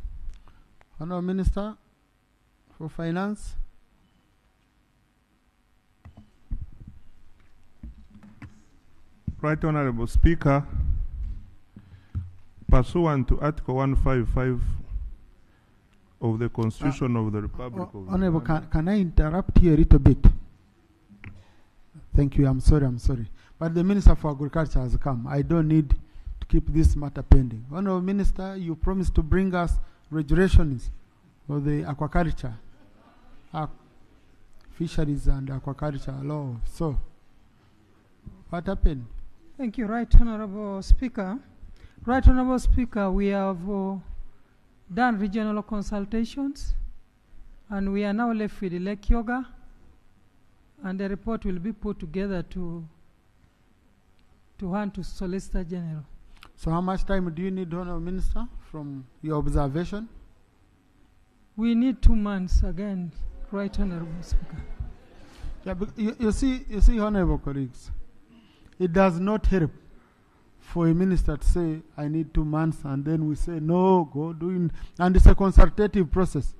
Speaker 1: Honourable Minister for Finance.
Speaker 5: Right Honorable Speaker, pursuant to Article 155 of the Constitution of the Republic of
Speaker 1: Honorable, can I interrupt you a little bit? Thank you. I'm sorry. But the Minister for Agriculture has come. I don't need to keep this matter pending. Honorable Minister, you promised to bring us regulations for the aquaculture, fisheries and aquaculture law. So, what happened?
Speaker 4: Thank you, Right Honorable Speaker. Right Honorable Speaker, we have done regional consultations and we are now left with Lake Yoga, and the report will be put together to hand to Solicitor General.
Speaker 1: So how much time do you need, Honorable Minister, from your observation?
Speaker 4: We need 2 months again, Right Honorable Speaker.
Speaker 1: Yeah, but you see, honorable colleagues, It does not help for a minister to say, I need 2 months, and then we say, no, go doing, and it's a consultative process.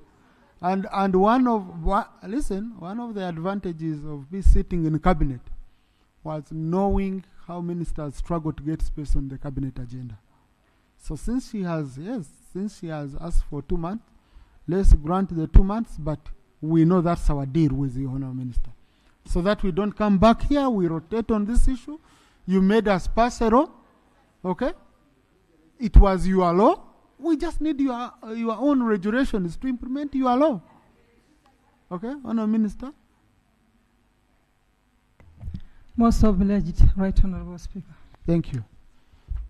Speaker 1: And one of the advantages of me sitting in cabinet was knowing how ministers struggle to get space on the cabinet agenda. So since she has asked for 2 months, let's grant the 2 months, but we know that's our deal with the Honourable Minister. So that we don't come back here, we rotate on this issue. You made us pass a law, okay? It was your law. We just need your own regulations to implement your law. Okay, Honourable Minister?
Speaker 4: Most obliged, Right Honourable Speaker.
Speaker 1: Thank you.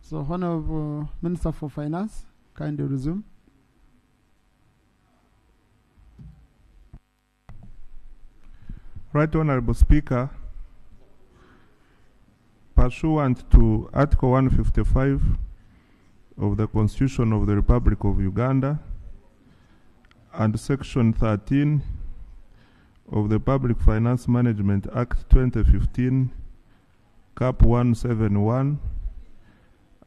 Speaker 1: So, Honourable Minister for Finance, kindly resume.
Speaker 5: Right Honourable Speaker, pursuant to Article 155 of the Constitution of the Republic of Uganda and Section 13 of the Public Finance Management Act 2015, Cap 171,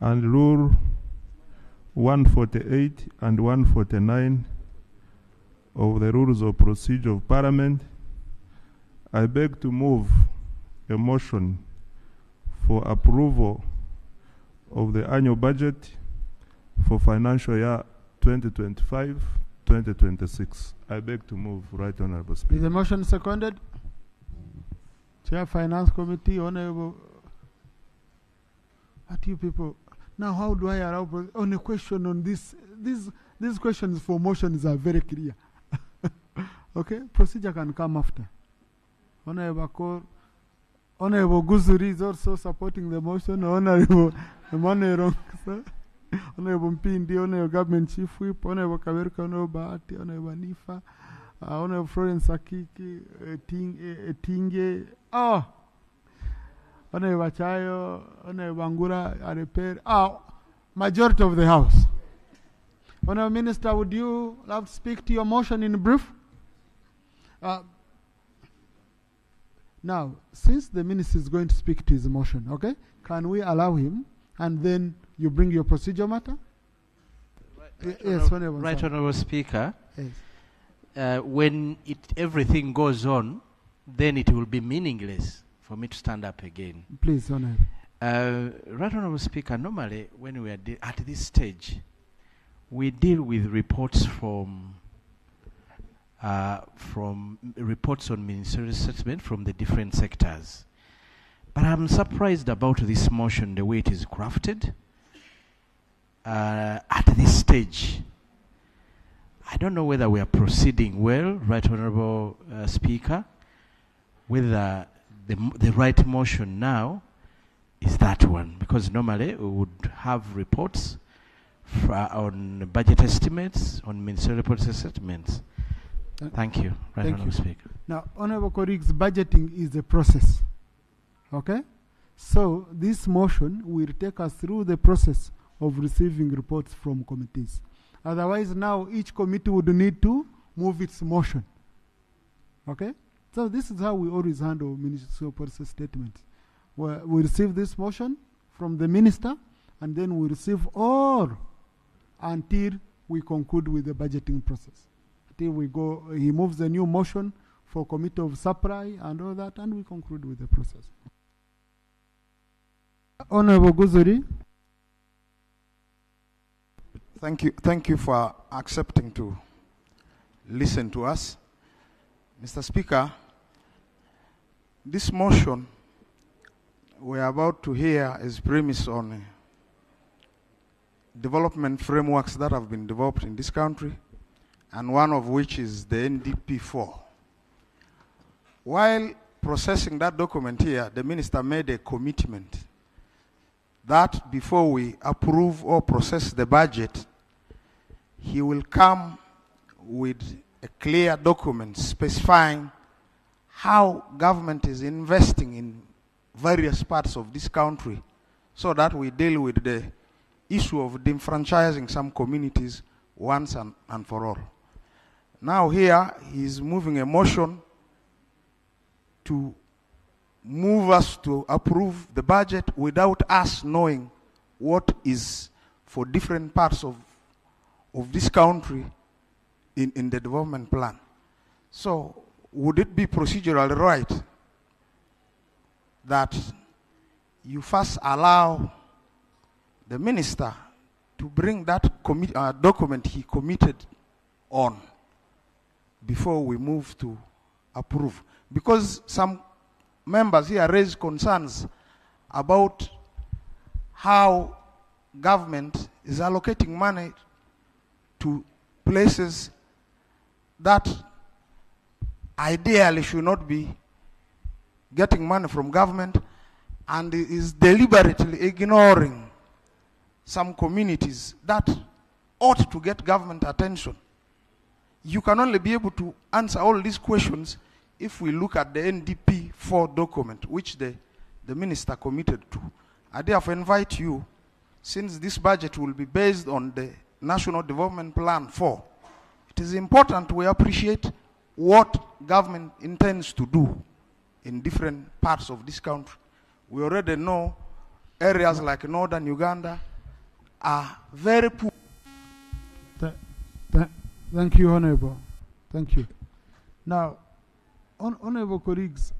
Speaker 5: and Rule 148 and 149 of the Rules of Procedure of Parliament, I beg to move a motion for approval of the annual budget for financial year 2025-2026. I beg to move, Right Honourable Speaker.
Speaker 1: Is the motion seconded? Chair Finance Committee, Honourable. What you people? Now, how do I allow on a question on this? These questions for motions are very clear. Okay, procedure can come after. Honourable Guzuri is also supporting the motion. Honourable Emmanuel, Honourable Mpindi, Honourable Government Chief Whip, Honourable Kaberuka, Honourable Bahati, Honourable Nifa, Honourable Florence Akiki, Tinge, Honourable Chayo, Honourable Angura, Areper, majority of the House. Honourable Minister, would you love to speak to your motion in brief? Now, since the minister is going to speak to his motion, okay, can we allow him, and then you bring your procedure matter? Yes,
Speaker 7: Right Honourable Speaker.
Speaker 1: Yes.
Speaker 7: When everything goes on, then it will be meaningless for me to stand up again.
Speaker 1: Please, Honourable.
Speaker 7: Right Honourable Speaker, normally when we are at this stage, we deal with reports from reports on ministerial settlement from the different sectors. But I'm surprised about this motion, the way it is crafted. At this stage, I don't know whether we are proceeding well, Right Honourable Speaker, whether the right motion now is that one, because normally we would have reports on budget estimates, on ministerial policy settlements. Thank you, Right Honourable Speaker.
Speaker 1: Now, Honourable colleagues, budgeting is a process. Okay? So, this motion will take us through the process of receiving reports from committees. Otherwise, now each committee would need to move its motion. Okay? So, this is how we always handle ministerial policy statements. We receive this motion from the minister, and then we receive all until we conclude with the budgeting process. Until we go, he moves a new motion for committee of supply and all that, and we conclude with the process. Honourable Guzuri.
Speaker 14: Thank you for accepting to listen to us. Mr. Speaker, this motion we are about to hear is premised on development frameworks that have been developed in this country, and one of which is the NDP4. While processing that document here, the minister made a commitment that before we approve or process the budget, he will come with a clear document specifying how government is investing in various parts of this country, so that we deal with the issue of disenfranchising some communities once and for all. Now here, he is moving a motion to move us to approve the budget without us knowing what is for different parts of this country in the development plan. So would it be procedurally right that you first allow the minister to bring that document he committed on before we move to approve? Because some members here raise concerns about how government is allocating money to places that ideally should not be getting money from government, and is deliberately ignoring some communities that ought to get government attention. You can only be able to answer all these questions if we look at the NDP 4 document, which the minister committed to. I therefore invite you, since this budget will be based on the National Development Plan 4, it is important we appreciate what government intends to do in different parts of this country. We already know areas like northern Uganda are very poor.
Speaker 1: Thank you, Honorable. Thank you. Now, Honorable colleagues,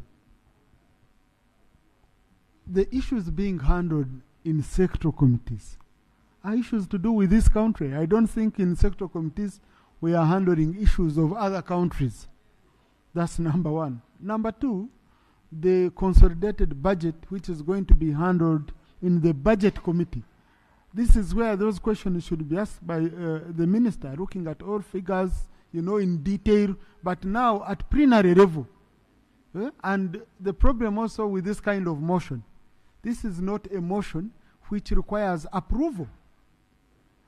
Speaker 1: the issues being handled in sector committees are issues to do with this country. I don't think in sector committees we are handling issues of other countries. That's number one. Number two, the consolidated budget, which is going to be handled in the budget committee. This is where those questions should be asked by the minister, looking at all figures, you know, in detail, but now at plenary level. And the problem also with this kind of motion, this is not a motion which requires approval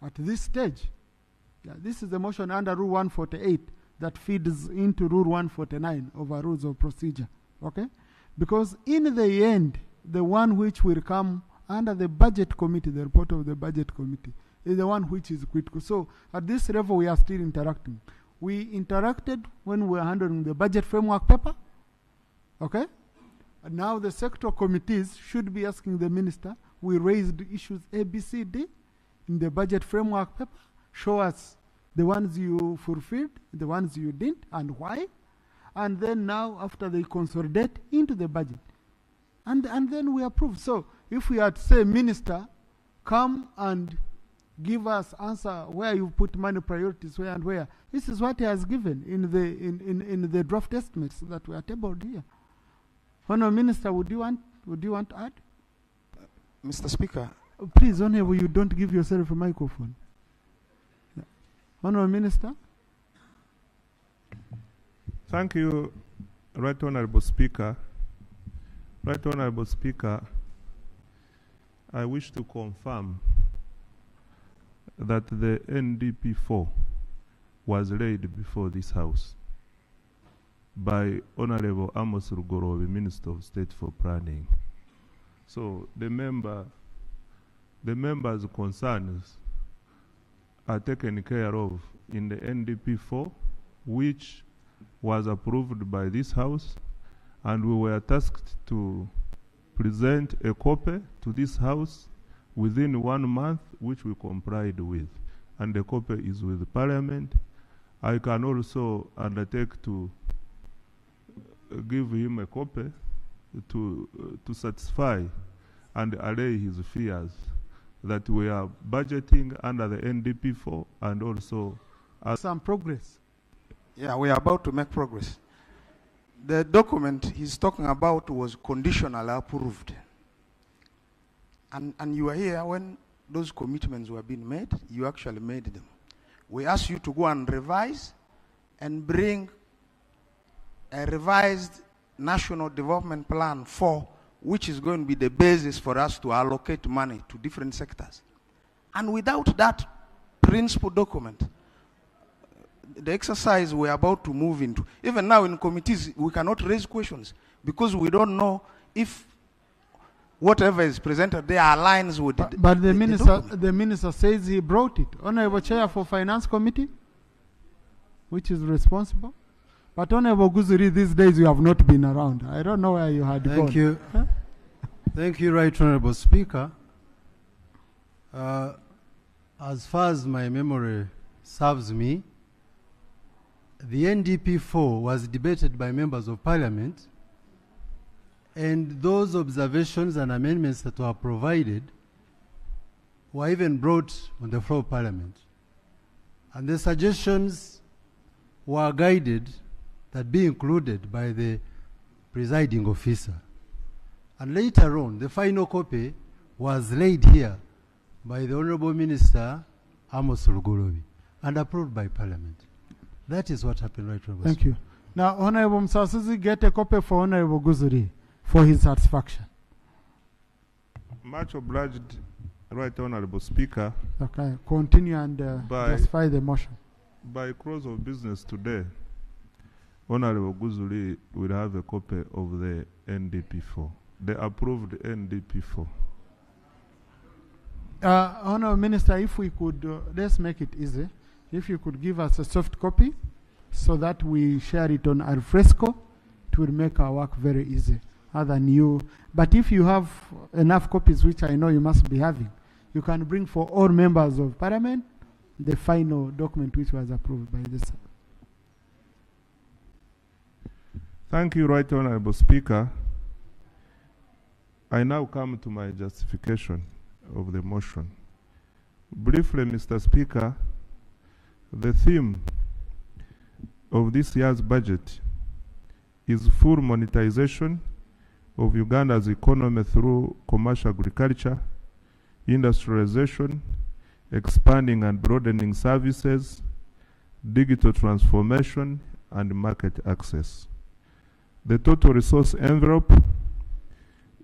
Speaker 1: at this stage. Yeah, this is a motion under Rule 148 that feeds into Rule 149 of our rules of procedure. Okay? Because in the end, the one which will come under the budget committee, the report of the budget committee, is the one which is critical. So at this level, we are still interacting. We interacted when we were handling the budget framework paper. Okay? And now the sector committees should be asking the minister, we raised issues A, B, C, D in the budget framework paper. Show us the ones you fulfilled, the ones you didn't, and why. And then now, after they consolidate into the budget. And then we approve. So if we had to say, minister, come and give us answer where you put money priorities, where and where. This is what he has given in the draft estimates that were tabled here. Honourable Minister, would you want to add?
Speaker 14: Mr. Speaker.
Speaker 1: Please, Honourable, you don't give yourself a microphone. Yeah. Honourable Minister.
Speaker 5: Thank you, Right Honourable Speaker. Right Honourable Speaker, I wish to confirm that the NDP 4 was laid before this House by Honourable Amos Rugorobi, Minister of State for Planning. So the members' concerns are taken care of in the NDP 4, which was approved by this House, and we were tasked to present a copy to this House within 1 month, which we complied with, and the copy is with Parliament. I can also undertake to give him a copy to satisfy and allay his fears that we are budgeting under the NDP 4 and also
Speaker 1: some progress.
Speaker 14: Yeah, we are about to make progress. The document he's talking about was conditionally approved. And you were here when those commitments were being made. You actually made them. We asked you to go and revise and bring a revised National Development Plan 4, which is going to be the basis for us to allocate money to different sectors. And without that principal document, the exercise we're about to move into, even now in committees, we cannot raise questions because we don't know if whatever is presented there aligns with
Speaker 1: but the minister says he brought it. Honorable Chair for Finance Committee, which is responsible. But Honorable Guzuri, these days you have not been around. I don't know where you had gone.
Speaker 8: Thank you. Thank you, Right Honorable Speaker. As far as my memory serves me, the NDP4 was debated by members of parliament, and those observations and amendments that were provided were even brought on the floor of parliament. And the suggestions were guided that be included by the presiding officer. And later on, the final copy was laid here by the Honorable Minister Amos Lugolobi and approved by Parliament. That is what happened, Right Honorable.
Speaker 1: Thank you. Now, Honorable Msasizi, get a copy for Honorable Guzuri for his satisfaction.
Speaker 5: Much obliged, Right Honorable Speaker.
Speaker 1: Okay, continue and justify the motion.
Speaker 5: By close of business today, Honorable Guzuri will have a copy of the NDP4, the approved NDP4.
Speaker 1: Honorable Minister, if we could, let's make it easy. If you could give us a soft copy so that we share it on al fresco, it will make our work very easy, other than you. But if you have enough copies, which I know you must be having, you can bring for all members of Parliament the final document which was approved by this.
Speaker 5: Thank you, Right Honorable Speaker. I now come to my justification of the motion. Briefly, Mr. Speaker, the theme of this year's budget is full monetization of Uganda's economy through commercial agriculture, industrialization, expanding and broadening services, digital transformation, and market access. The total resource envelope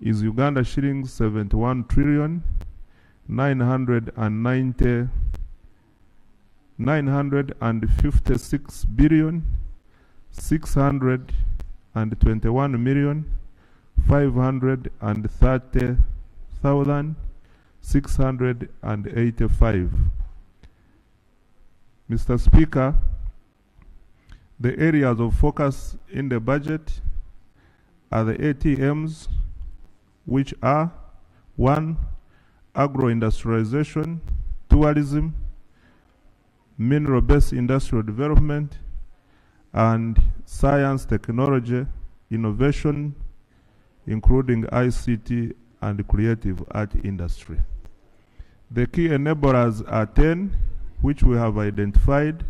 Speaker 5: is Uganda shillings 71 trillion 956 billion 621 million 530,685. Mr. Speaker, the areas of focus in the budget are the ATMs, which are 1. Agro-industrialization, tourism, mineral-based industrial development, and science, technology, innovation, including ICT and creative art industry. The key enablers are 10, which we have identified,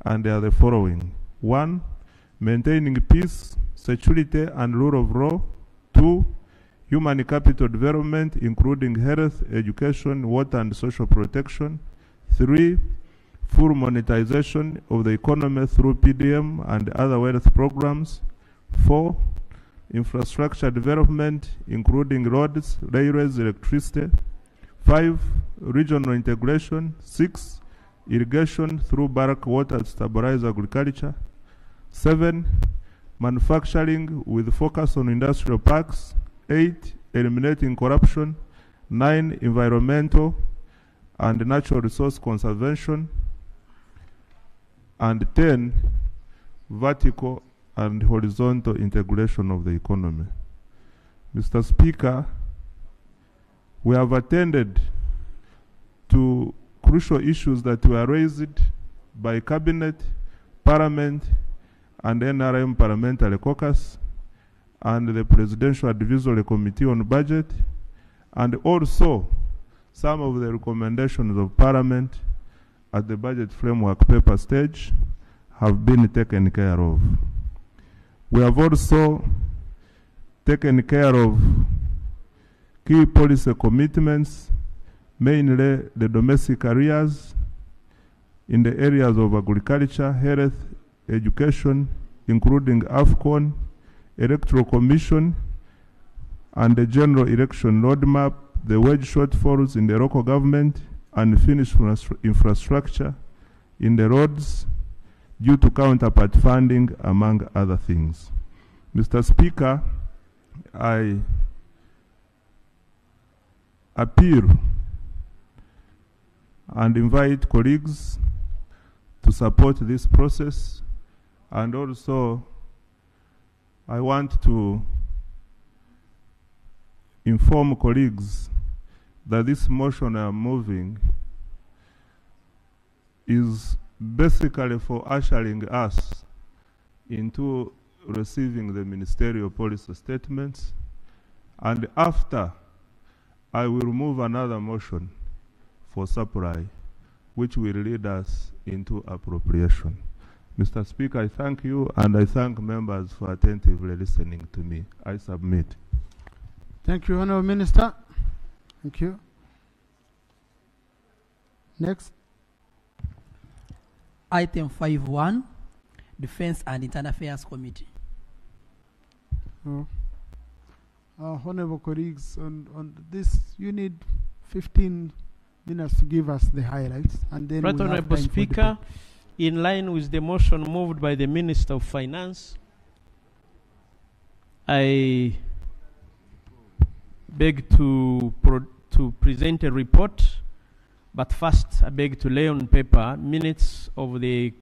Speaker 5: and they are the following. 1. Maintaining peace, security, and rule of law. 2. Human capital development, including health, education, water, and social protection. 3. Full monetization of the economy through PDM and other wealth programs. 4. Infrastructure development, including roads, railways, electricity. 5. Regional integration. 6. Irrigation through bulk water to stabilize agriculture. 7. Manufacturing with focus on industrial parks. 8. Eliminating corruption. 9. Environmental and natural resource conservation. And 10. Vertical and horizontal integration of the economy. Mr. Speaker, we have attended to crucial issues that were raised by Cabinet, Parliament, and NRM Parliamentary Caucus, and the Presidential Advisory Committee on Budget, and also some of the recommendations of Parliament at the budget framework paper stage have been taken care of. We have also taken care of key policy commitments, mainly the domestic areas in the areas of agriculture, health, education, including AFCON, Electoral Commission, and the General Election Roadmap, the wage shortfalls in the local government, unfinished infrastructure in the roads due to counterpart funding, among other things. Mr. Speaker, I appeal and invite colleagues to support this process And also, I want to inform colleagues that this motion I'm moving is basically for ushering us into receiving the ministerial policy statements, and after I will move another motion for supply, which will lead us into appropriation. Mr. Speaker, I thank you, and I thank members for attentively listening to me. I submit.
Speaker 1: Thank you, Honourable Minister. Thank you. Next.
Speaker 10: Item 5.1, Defense and Internal Affairs Committee.
Speaker 1: Honourable colleagues, on this, you need 15 minutes to give us the highlights, and then
Speaker 11: Right,
Speaker 1: we'll have
Speaker 11: Honourable
Speaker 1: time for
Speaker 11: Speaker,
Speaker 1: debate.
Speaker 11: in line with the motion moved by the Minister of Finance, I beg to present a report, but first I beg to lay on paper minutes of the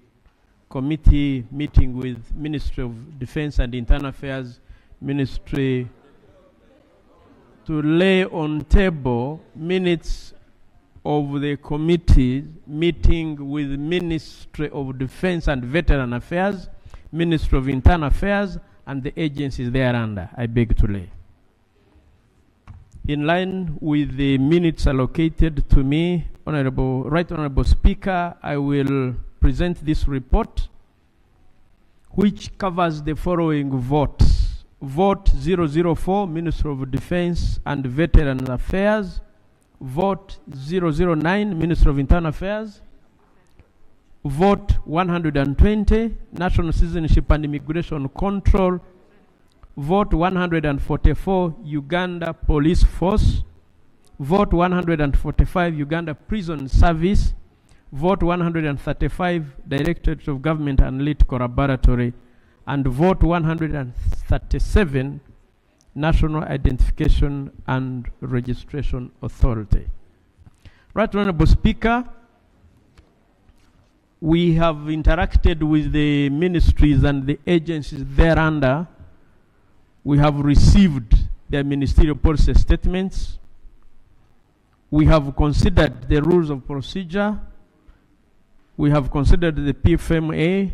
Speaker 11: committee meeting with Ministry of Defense and Internal Affairs Ministry, to lay on table minutes of the committee meeting with Ministry of Defense and Veteran Affairs, Ministry of Internal Affairs, and the agencies thereunder. I beg to lay. In line with the minutes allocated to me, Right Honourable Speaker, I will present this report, which covers the following votes. Vote 004, Ministry of Defense and Veteran Affairs. Vote 009, Ministry of Internal Affairs. Vote 120, National Citizenship and Immigration Control. Vote 144, Uganda Police Force. Vote 145, Uganda Prison Service. Vote 135, Directorate of Government and Lead Laboratory. And vote 137, National Identification and Registration Authority. Right Honourable Speaker, we have interacted with the ministries and the agencies thereunder. We have received their ministerial policy statements. We have considered the rules of procedure. We have considered the PFMA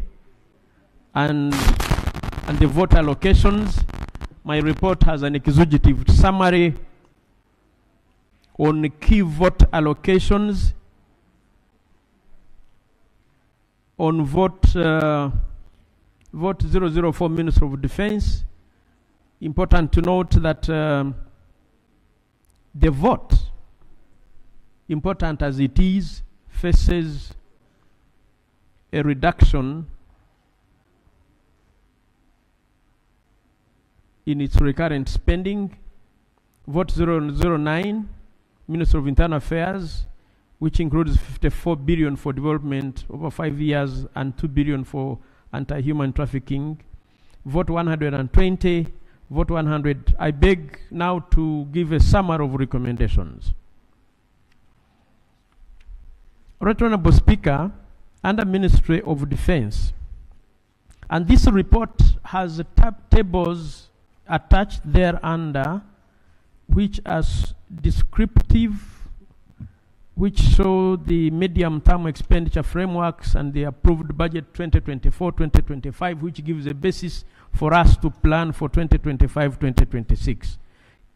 Speaker 11: and the vote allocations. My report has an executive summary on key vote allocations, on vote 004, Minister of Defense. Important to note that the vote, important as it is, faces a reduction in its recurrent spending. Vote 009, Minister of Internal Affairs, which includes 54 billion for development over 5 years and 2 billion for anti-human trafficking. Vote 120, vote 100. I beg now to give a summary of recommendations. Right Honourable Speaker, under Ministry of Defense, and this report has tables attached thereunder, which are descriptive, which show the medium-term expenditure frameworks and the approved budget 2024-2025, which gives a basis for us to plan for 2025-2026.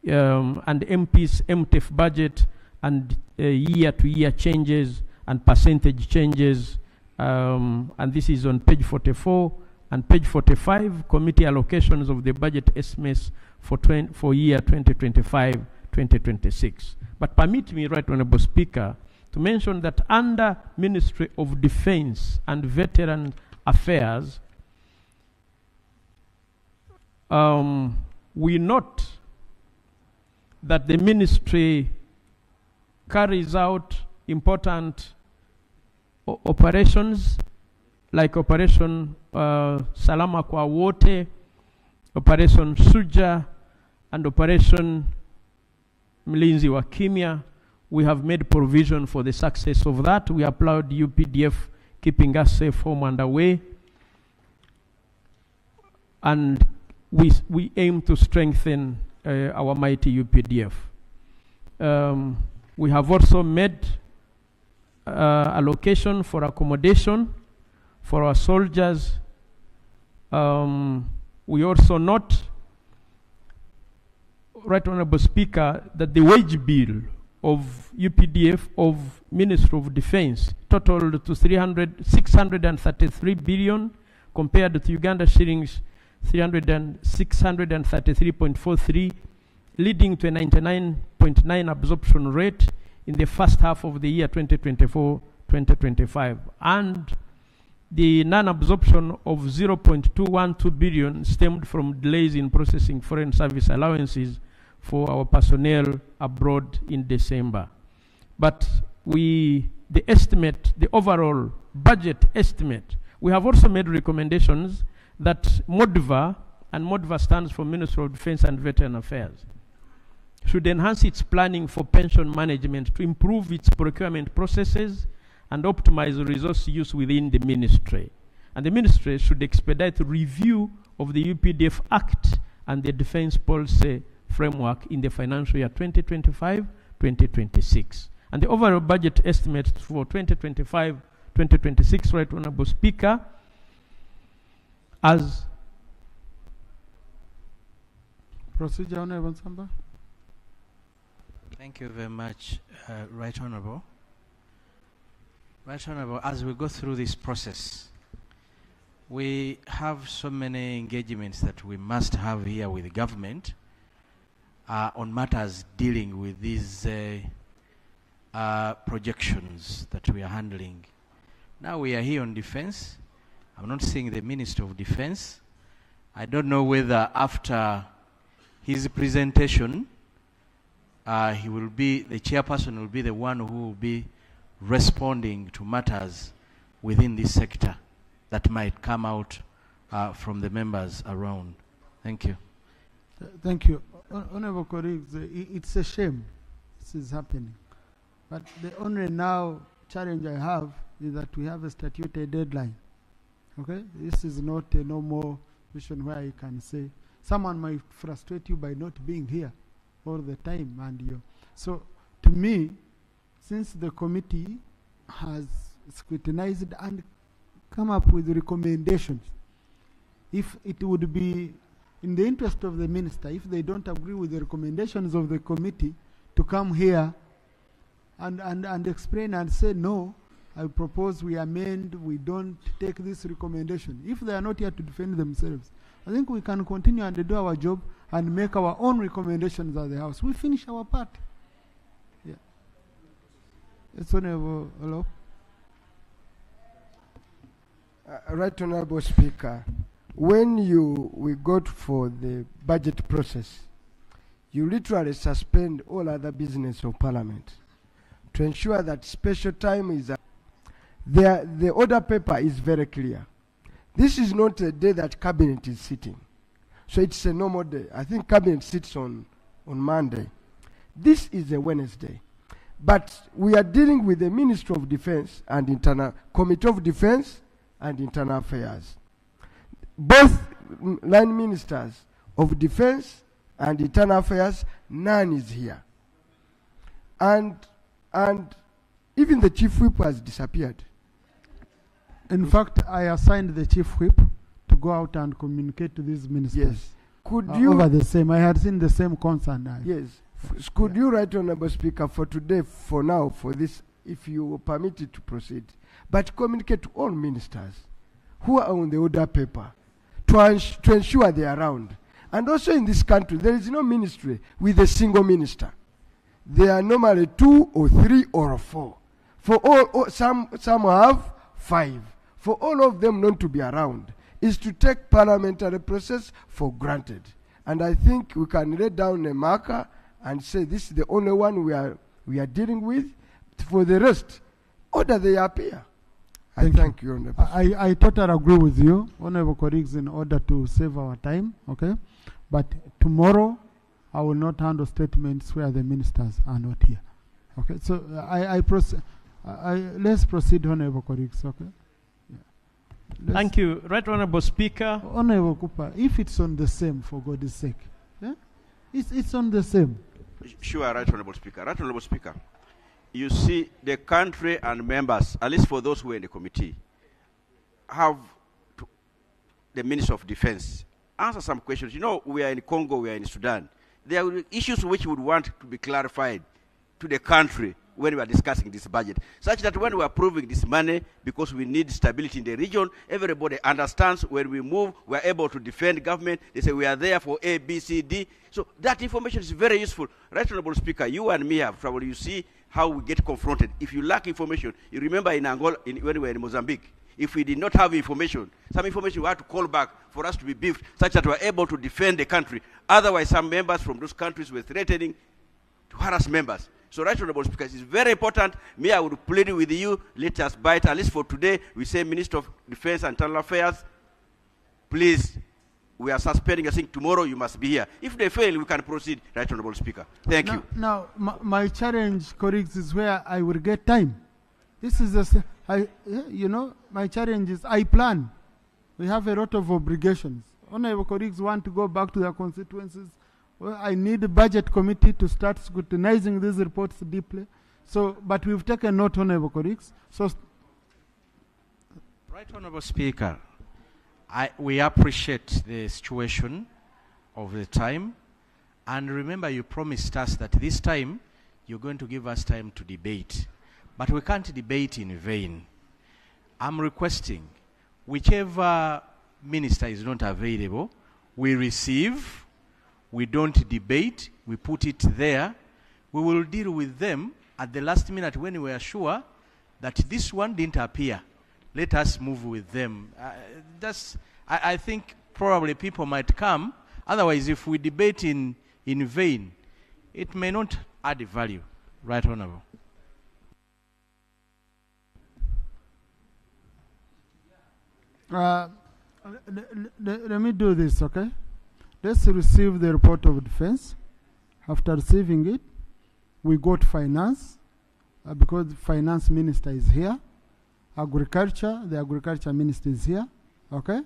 Speaker 11: And MP's MTEF budget and year-to-year changes and percentage changes. And this is on page 44. And page 45, committee allocations of the budget estimates for year 2025-2026. But permit me, Right Honourable Speaker, to mention that under Ministry of Defense and Veteran Affairs, we note that the ministry carries out important operations like Operation Salama Kwa Wote, Operation Suja, and Operation Mlinzi wa Kimya. We have made provision for the success of that. We applaud UPDF keeping us safe home and away. and we aim to strengthen our mighty UPDF. We have also made allocation for accommodation for our soldiers. We also note, Right Honorable Speaker, that the wage bill of UPDF of Ministry of Defense totaled to 633 billion compared to Uganda shillings 633.43, leading to a 99.9 absorption rate in the first half of the year 2024-2025. And the non-absorption of 0.212 billion stemmed from delays in processing foreign service allowances for our personnel abroad in December. But the overall budget estimate, we have also made recommendations that MODVA, and MODVA stands for Ministry of Defense and Veteran Affairs, should enhance its planning for pension management to improve its procurement processes and optimize resource use within the ministry. And the ministry should expedite review of the UPDF Act and the Defense Policy Framework in the financial year 2025-2026. And the overall budget estimate for 2025-2026, Right Honorable Speaker, as
Speaker 1: Procedure, Honorable Samba.
Speaker 7: Thank you very much, Right Honorable. Right Honorable, as we go through this process, we have so many engagements that we must have here with the government on matters dealing with these projections that we are handling. Now we are here on defense. I'm not seeing the Minister of Defense. I don't know whether after his presentation, the chairperson will be the one who will be responding to matters within this sector that might come out from the members around. Thank you.
Speaker 1: Thank you. Honorable colleagues, it's a shame this is happening. But the only now challenge I have is that we have a statutory deadline. Okay? This is not a normal situation where you can say, someone might frustrate you by not being here all the time. So to me, since the committee has scrutinized and come up with recommendations, if it would be in the interest of the minister, if they don't agree with the recommendations of the committee, to come here and explain and say, no, I propose we amend, we don't take this recommendation. If they are not here to defend themselves, I think we can continue and do our job and make our own recommendations at the House. We finish our part. Yeah. It's Honorable Olo.
Speaker 2: Right Honorable Speaker, when we go for the budget process, you literally suspend all other business of Parliament to ensure that special time is the order paper is very clear. This is not a day that Cabinet is sitting. So it's a normal day. I think Cabinet sits on Monday. This is a Wednesday. But we are dealing with the Ministry of Defense and Committee of Defense and Internal Affairs. Both line ministers of Defense and Internal Affairs, none is here. And even the Chief Whip has disappeared.
Speaker 1: In fact, I assigned the Chief Whip to go out and communicate to these ministers.
Speaker 2: Yes. Could you
Speaker 1: over the same? I had seen the same concern.
Speaker 2: Yes. Could you, Right Honorable Speaker, for today, for now, for this, if you permit it to proceed, but communicate to all ministers who are on the order paper to ensure they are around. And also in this country, there is no ministry with a single minister. There are normally 2 or 3 or 4. For all some have 5. For all of them not to be around is to take parliamentary process for granted. And I think we can lay down a marker and say this is the only one we are dealing with. For the rest, order they appear. Thank you, Honorable.
Speaker 1: I totally agree with you, Honorable colleagues, in order to save our time, okay? But tomorrow, I will not handle statements where the ministers are not here. Okay, so let's proceed, Honorable colleagues, okay? Yeah.
Speaker 11: Thank you. Right Honorable Speaker.
Speaker 1: Honorable Cooper, if it's on the same, for God's sake. Yeah? It's on the same.
Speaker 3: Sure, Right Honorable Speaker. Right Honorable Speaker, you see, the country and members, at least for those who are in the committee, have the Minister of Defense answer some questions. You know, we are in Congo, we are in Sudan. There are issues which we would want to be clarified to the country when we are discussing this budget, such that when we are approving this money, because we need stability in the region, everybody understands when we move, we are able to defend government. They say we are there for A, B, C, D. So that information is very useful. Right Honorable Speaker, you and me have trouble. You see how we get confronted. If you lack information, you remember in Angola, when we were in Mozambique, if we did not have information, some information we had to call back for us to be briefed, such that we are able to defend the country. Otherwise, some members from those countries were threatening to harass members. So, Right Honorable Speaker, it's very important. Me, I would plead with you, let us bite, at least for today. We say Minister of Defense and Internal Affairs, please, we are suspending. I think tomorrow you must be here. If they fail, we can proceed, Right Honorable Speaker. Thank you.
Speaker 1: Now, my challenge, colleagues, is where I will get time. This is my challenge is I plan. We have a lot of obligations. Honorable colleagues want to go back to their constituencies. Well, I need the budget committee to start scrutinizing these reports deeply. So, but we've taken note, honorable colleagues. So,
Speaker 7: Right Honorable Speaker, we appreciate the situation of the time. And remember, you promised us that this time you're going to give us time to debate. But we can't debate in vain. I'm requesting whichever minister is not available, we receive, we don't debate, we put it there. We will deal with them at the last minute when we are sure that this one didn't appear. Let us move with them. I think probably people might come. Otherwise, if we debate in vain, it may not add value. Right Honorable.
Speaker 1: Let me do this, okay? Let's receive the report of defense. After receiving it, we go to finance, because the finance minister is here. Agriculture, the agriculture minister is here, okay?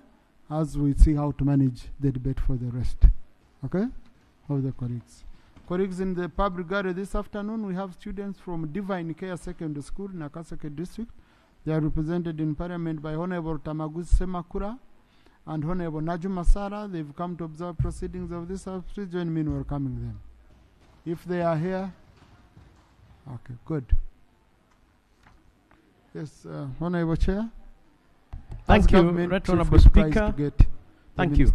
Speaker 1: As we see how to manage the debate for the rest, okay? Of the colleagues. Colleagues, in the public gallery this afternoon, we have students from Divine Care Secondary School in Nakaseke District. They are represented in Parliament by Honorable Tamaguzi Semakura and Honorable Najuma Sara. They've come to observe proceedings of this House. Please join me in welcoming them. If they are here, okay, good. Yes, Honorable Chair.
Speaker 11: Thank you, Right Honorable Speaker. Thank you.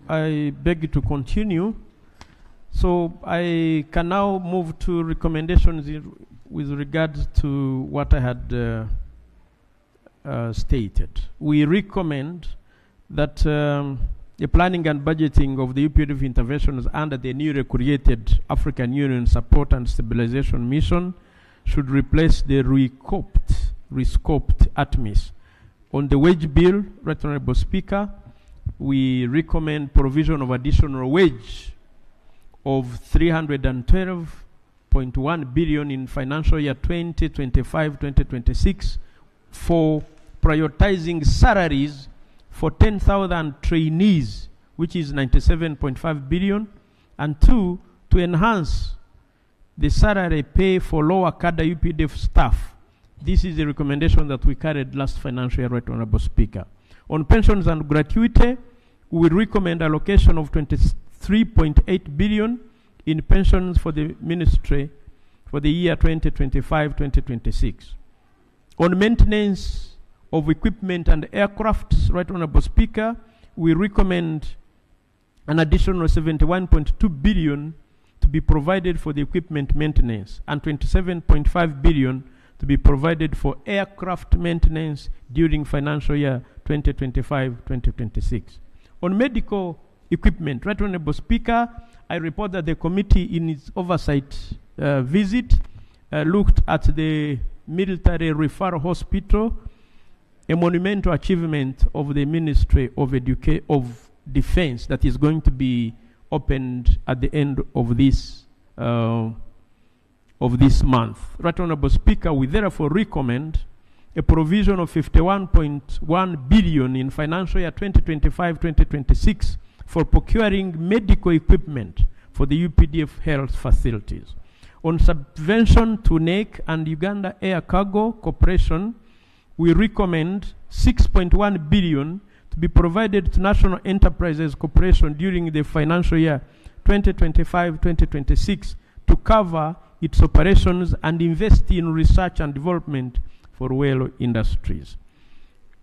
Speaker 11: I beg you to continue. So I can now move to recommendations with regards to what I had stated. We recommend that the planning and budgeting of the UPDF interventions under the newly created African Union Support and Stabilization Mission should replace the rescoped ATMIS. On the wage bill, Right Honorable Speaker, we recommend provision of additional wage of 312.1 billion in financial year 2025-2026 for prioritizing salaries for 10,000 trainees, which is 97.5 billion, and two, to enhance the salary pay for lower cadre UPDF staff. This is the recommendation that we carried last financial year, Right Honorable Speaker. On pensions and gratuity, we recommend allocation of 23.8 billion in pensions for the ministry for the year 2025-2026. On maintenance of equipment and aircraft, Right Honorable Speaker, we recommend an additional 71.2 billion to be provided for the equipment maintenance and 27.5 billion to be provided for aircraft maintenance during financial year 2025-2026. On medical equipment, Right Honorable Speaker, I report that the committee in its oversight visit looked at the military referral hospital, a monumental achievement of the Ministry of Defense that is going to be opened at the end of this month. Right Honorable Speaker, we therefore recommend a provision of 51.1 billion in financial year 2025-2026 for procuring medical equipment for the UPDF health facilities. On subvention to NEC and Uganda Air Cargo Corporation, we recommend 6.1 billion to be provided to National Enterprises Corporation during the financial year 2025-2026 to cover its operations and invest in research and development for rail industries.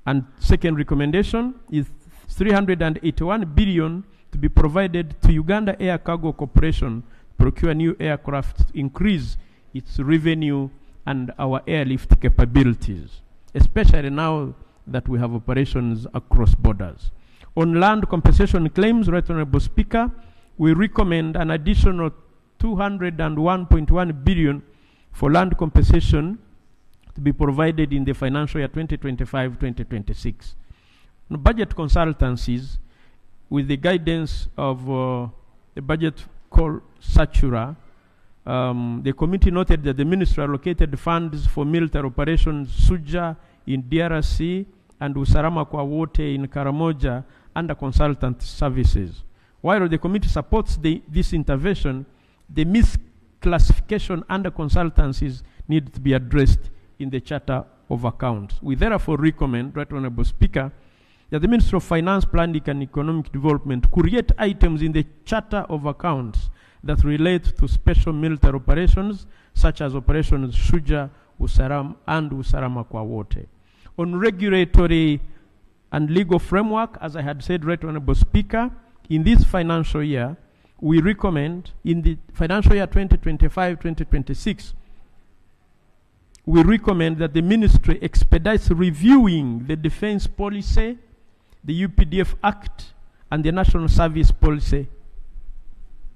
Speaker 11: And second recommendation is 381 billion to be provided to Uganda Air Cargo Corporation to procure new aircraft to increase its revenue and our airlift capabilities, especially now that we have operations across borders. On land compensation claims, Right Honorable Speaker, we recommend an additional 201.1 billion for land compensation to be provided in the financial year 2025-2026. On budget consultancies, with the guidance of the budget called Satura, the committee noted that the ministry allocated funds for military operations Suja in DRC and Usalama kwa Wote in Karamoja under consultant services. While the committee supports this intervention, the misclassification under consultancies need to be addressed in the Charter of Accounts. We therefore recommend, Right Honorable Speaker, that the Ministry of Finance, Planning and Economic Development create items in the Charter of Accounts that relate to special military operations, such as Operations Shuja, Usaram, and Usalama kwa Wote. On regulatory and legal framework, as I had said, Right Honorable Speaker, in this financial year, we recommend, in the financial year 2025-2026, we recommend that the ministry expedites reviewing the defense policy, the UPDF Act, and the National Service Policy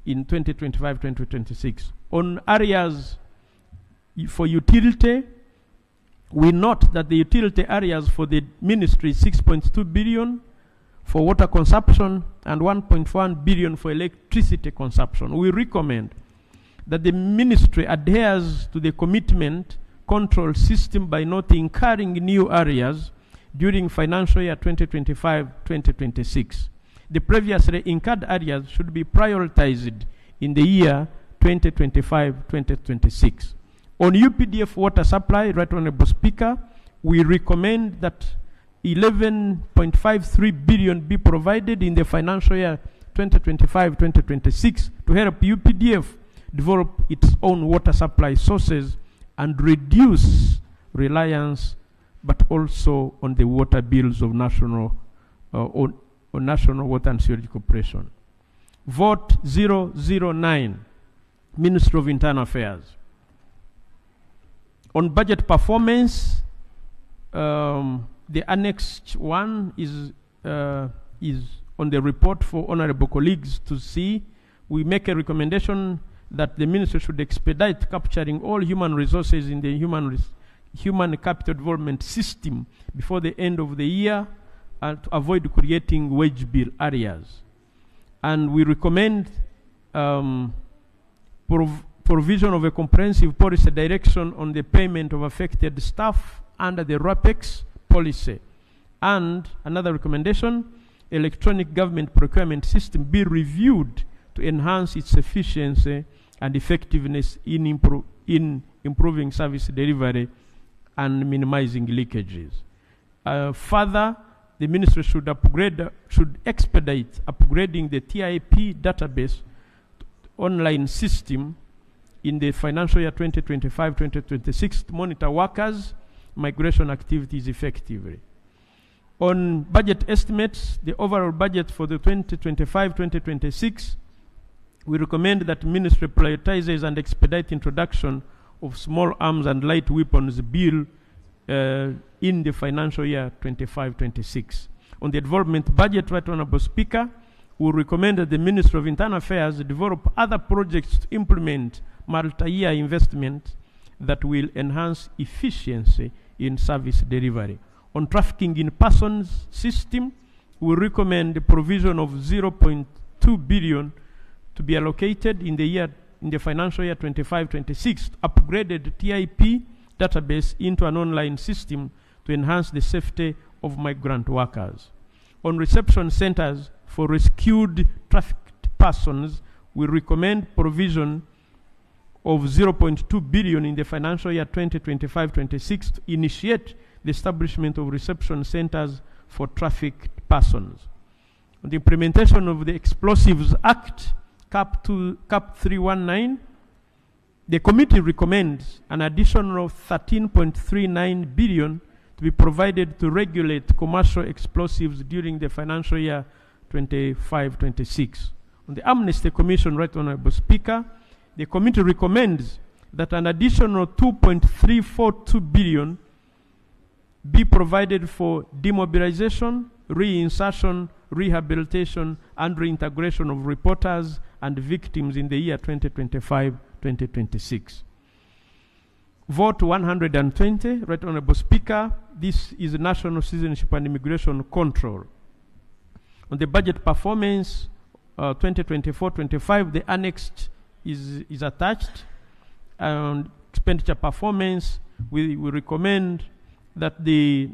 Speaker 11: in 2025-2026. On areas for utility, we note that the utility areas for the ministry is 6.2 billion for water consumption and 1.1 billion for electricity consumption. We recommend that the ministry adheres to the commitment control system by not incurring new areas during financial year 2025-2026. The previously incurred areas should be prioritized in the year 2025-2026. On UPDF water supply, Right Honorable Speaker, we recommend that 11.53 billion be provided in the financial year 2025-2026 to help UPDF develop its own water supply sources and reduce reliance, but also on the water bills of National Water and Sewage Corporation. Vote 009, Ministry of Internal Affairs. On budget performance, the annexed one is on the report for honorable colleagues to see. We make a recommendation that the ministry should expedite capturing all human resources in the human capital development system before the end of the year and to avoid creating wage bill areas. And we recommend provision of a comprehensive policy direction on the payment of affected staff under the RAPEX policy. And another recommendation, electronic government procurement system be reviewed to enhance its efficiency and effectiveness in improving service delivery and minimizing leakages. Further, the ministry should expedite upgrading the TIP database online system in the financial year 2025-2026 to monitor workers' migration activities effectively. On budget estimates, the overall budget for the 2025-2026, we recommend that ministry prioritizes and expedite introduction of small arms and light weapons bill in the financial year 25-26. On the development budget, Right Honorable Speaker, we recommend that the Ministry of Internal Affairs develop other projects to implement multi-year investment that will enhance efficiency in service delivery. On trafficking in persons system, we recommend the provision of 0.2 billion to be allocated in the financial year 25-26 upgraded TIP database into an online system to enhance the safety of migrant workers. On reception centers for rescued trafficked persons, we recommend provision of 0.2 billion in the financial year 2025-26 to initiate the establishment of reception centers for trafficked persons. On the implementation of the Explosives Act, CAP 319, the committee recommends an additional 13.39 billion to be provided to regulate commercial explosives during the financial year 25-26. On the Amnesty Commission, Right Honorable Speaker, the committee recommends that an additional 2.342 billion be provided for demobilization, reinsertion, rehabilitation, and reintegration of reporters and victims in the year 2025-2026. Vote 120, Right Honorable Speaker, this is National Citizenship and Immigration Control. On the budget performance 2024-25, the annexed is attached. And expenditure performance, we recommend that the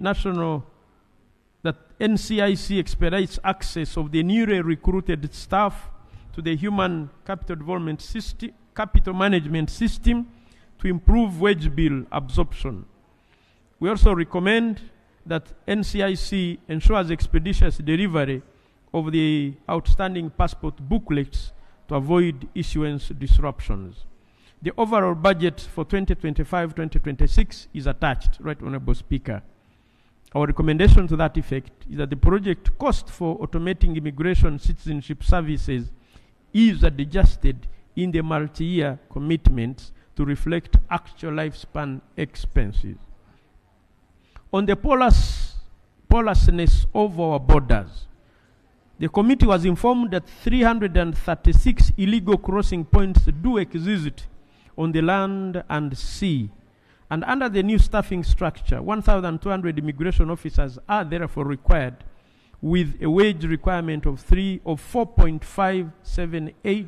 Speaker 11: NCIC expedites access of the newly recruited staff to the human capital development system, capital management system, to improve wage bill absorption. We also recommend that NCIC ensures expeditious delivery of the outstanding passport booklets to avoid issuance disruptions. The overall budget for 2025-2026 is attached, Right Honorable Speaker. Our recommendation to that effect is that the project cost for automating immigration citizenship services is adjusted in the multi-year commitments to reflect actual lifespan expenses. On the porousness of our borders, the committee was informed that 336 illegal crossing points do exist on the land and sea. And under the new staffing structure, 1,200 immigration officers are therefore required, with a wage requirement of 4.578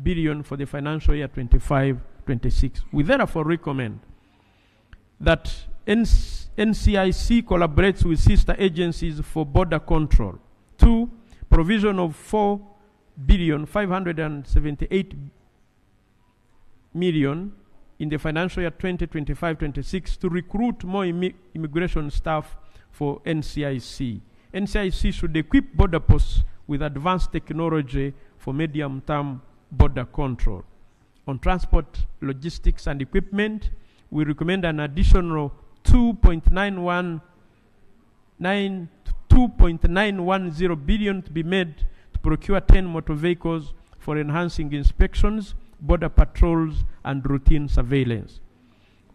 Speaker 11: billion for the financial year 25-26. We therefore recommend that NCIC collaborates with sister agencies for border control. 2, provision of 4,578 million in the financial year 2025-26 to recruit more immigration staff for NCIC. NCIC should equip border posts with advanced technology for medium-term border control. On transport, logistics, and equipment, we recommend an additional 2.910 billion to be made to procure 10 motor vehicles for enhancing inspections, border patrols, and routine surveillance.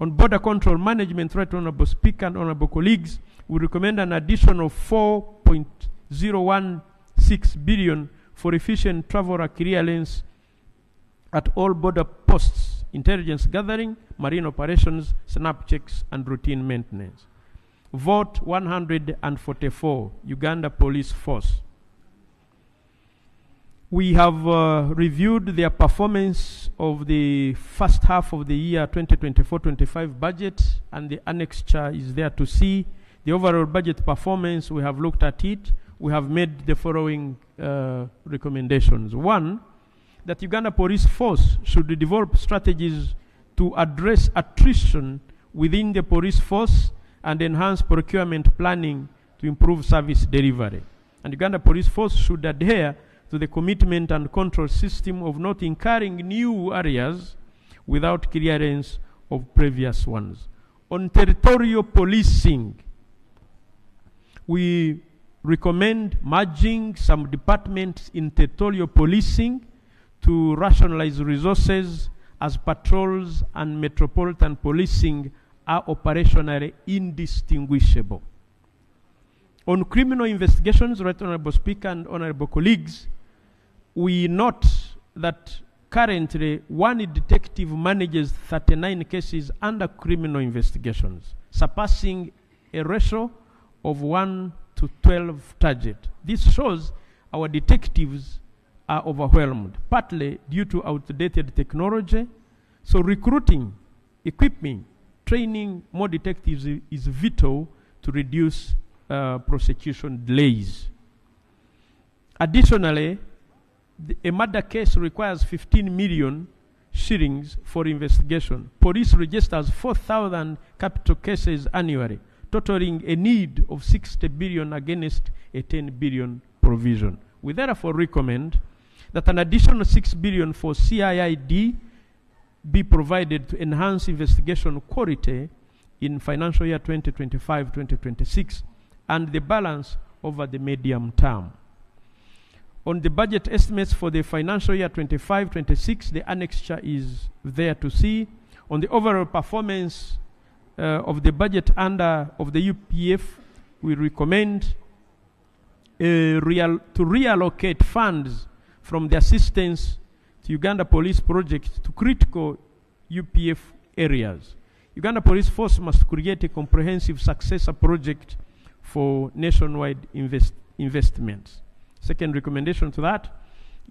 Speaker 11: On border control management, Right Honorable Speaker and Honorable colleagues, we recommend an additional 4.016 billion for efficient traveler clearance at all border posts, intelligence gathering, marine operations, snap checks, and routine maintenance. Vote 144, Uganda Police Force. We have reviewed their performance of the first half of the year 2024-25 budget, and the annexure is there to see the overall budget performance. We have looked at it. We have made the following recommendations. 1, that Uganda Police Force should develop strategies to address attrition within the police force and enhance procurement planning to improve service delivery. And Uganda Police Force should adhere to the commitment and control system of not incurring new areas without clearance of previous ones. On territorial policing, we recommend merging some departments in territorial policing to rationalize resources, as patrols and metropolitan policing are operationally indistinguishable. On criminal investigations, Right Honorable Speaker and Honorable colleagues, we note that currently one detective manages 39 cases under criminal investigations, surpassing a ratio of 1 to 12 targets. This shows our detectives are overwhelmed, partly due to outdated technology. So recruiting, equipping, training more detectives is vital to reduce prosecution delays. Additionally, a murder case requires 15 million shillings for investigation. Police registers 4,000 capital cases annually, totaling a need of 60 billion against a 10 billion provision. We therefore recommend that an additional 6 billion for CIID be provided to enhance investigation quality in financial year 2025-2026 and the balance over the medium term. On the budget estimates for the financial year 25-26, the annexure is there to see. On the overall performance of the budget of the UPF, we recommend to reallocate funds from the assistance to Uganda Police project to critical UPF areas. Uganda Police Force must create a comprehensive successor project for nationwide investments. Second recommendation to that,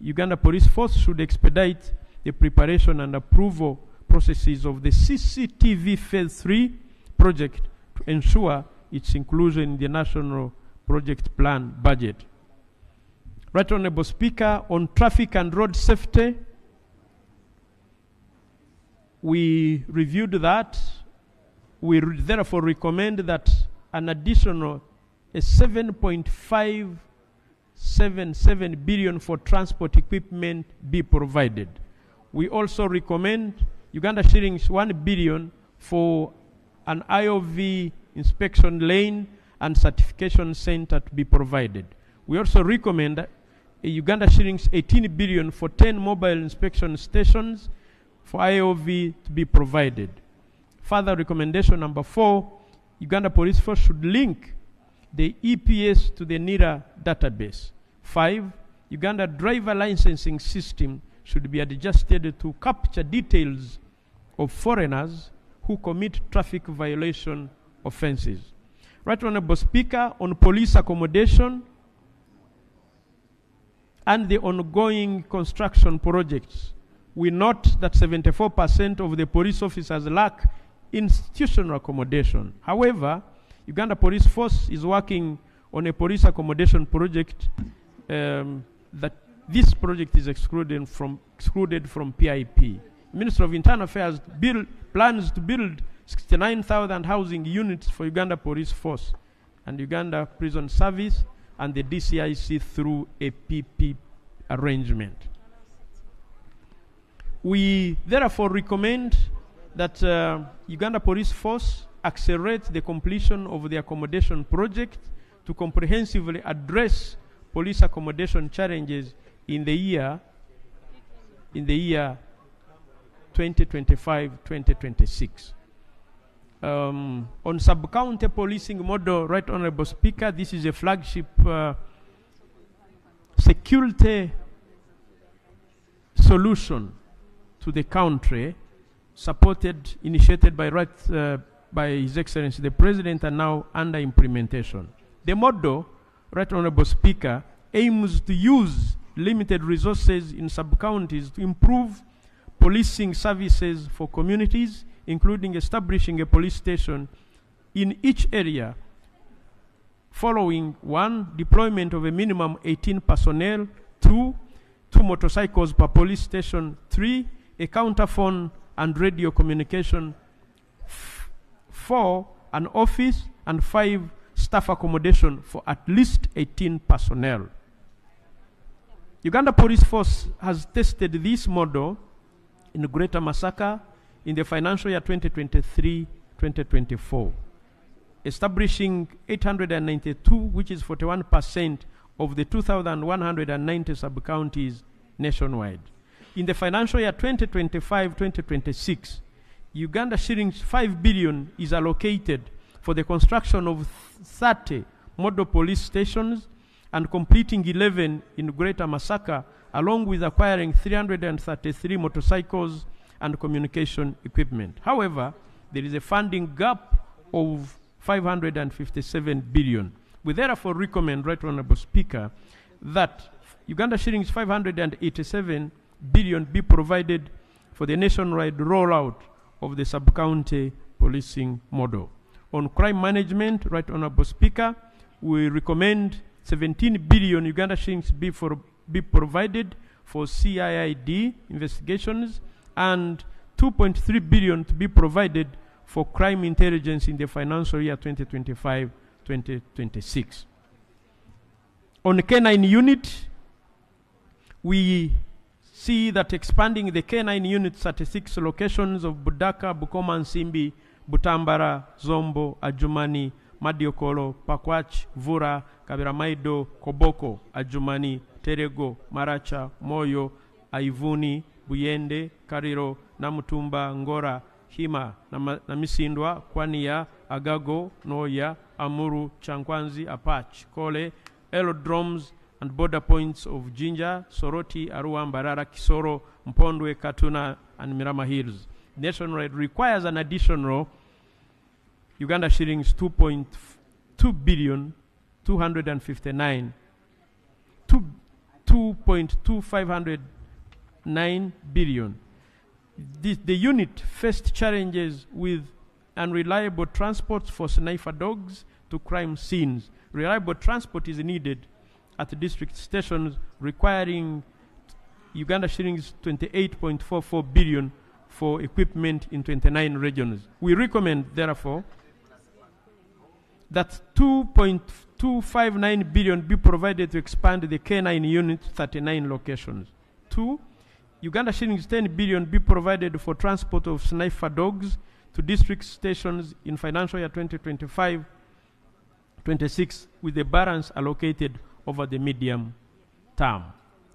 Speaker 11: Uganda Police Force should expedite the preparation and approval processes of the CCTV Phase 3 project to ensure its inclusion in the National Project Plan budget. Right Honorable Speaker, on traffic and road safety, we reviewed that. We therefore recommend that an additional 7.577 billion for transport equipment be provided. We also recommend Uganda shillings 1 billion for an IOV inspection lane and certification center to be provided. We also recommend Uganda shillings 18 billion for 10 mobile inspection stations for IOV to be provided. Further recommendation number 4, Uganda Police Force should link the EPS to the NIRA database. 5, Uganda driver licensing system should be adjusted to capture details of foreigners who commit traffic violation offenses. Right Honorable Speaker, on police accommodation and the ongoing construction projects, we note that 74% of the police officers lack institutional accommodation. However, Uganda Police Force is working on a police accommodation project that this project is excluded from PIP. Minister of Internal Affairs plans to build 69,000 housing units for Uganda Police Force and Uganda Prison Service and the DCIC through a PP arrangement. We therefore recommend that Uganda Police Force accelerate the completion of the accommodation project to comprehensively address police accommodation challenges in the year 2025-2026. On sub-county policing model, Right Honorable Speaker, this is a flagship security solution to the country, initiated by His Excellency the President, and now under implementation. The model, Right Honorable Speaker, aims to use limited resources in sub-counties to improve policing services for communities, including establishing a police station in each area, following 1, deployment of a minimum 18 personnel, 2 motorcycles per police station, 3, a counterphone and radio communication, 4, an office, and 5, staff accommodation for at least 18 personnel. Uganda Police Force has tested this model in Greater Masaka in the financial year 2023-2024, establishing 892, which is 41% of the 2,190 sub-counties nationwide. In the financial year 2025-2026, Uganda shillings 5 billion is allocated for the construction of 30 model police stations and completing 11 in Greater Masaka, along with acquiring 333 motorcycles and communication equipment. However, there is a funding gap of 557 billion. We therefore recommend, Right Honorable Speaker, that Uganda shillings 587 billion be provided for the nationwide rollout of the sub-county policing model. On crime management, Right Honorable Speaker, we recommend 17 billion Uganda shillings be provided for CIID investigations and 2.3 billion to be provided for crime intelligence in the financial year 2025-2026. On the K9 unit, we see that expanding the K9 units at 6 locations of Budaka, Bukoma, Nsimbi, Butambara, Zombo, Ajumani, Madiokolo, Pakwach, Vura, Kabiramaido, Koboko, Ajumani, Terego, Maracha, Moyo, Aivuni, Buyende, Kariro, Namutumba, Ngora, Hima, Namisindwa, Kwania, Agago, Noya, Amuru, Chankwanzi, Apach, Kole, aerodromes and border points of Jinja, Soroti, Arua, Mbarara, Kisoro, Mpondwe, Katuna, and Mirama Hills. Nationwide requires an additional Uganda shillings 2.2 billion 259 2.2509 billion. The unit faced challenges with unreliable transports for sniffer dogs to crime scenes. Reliable transport is needed at the district stations, requiring Uganda shillings 28.44 billion for equipment in 29 regions. We recommend, therefore, that 2.259 billion be provided to expand the K9 unit to 39 locations. 2, Uganda shillings 10 billion be provided for transport of sniffer dogs to district stations in financial year 2025-26, with the balance allocated over the medium term.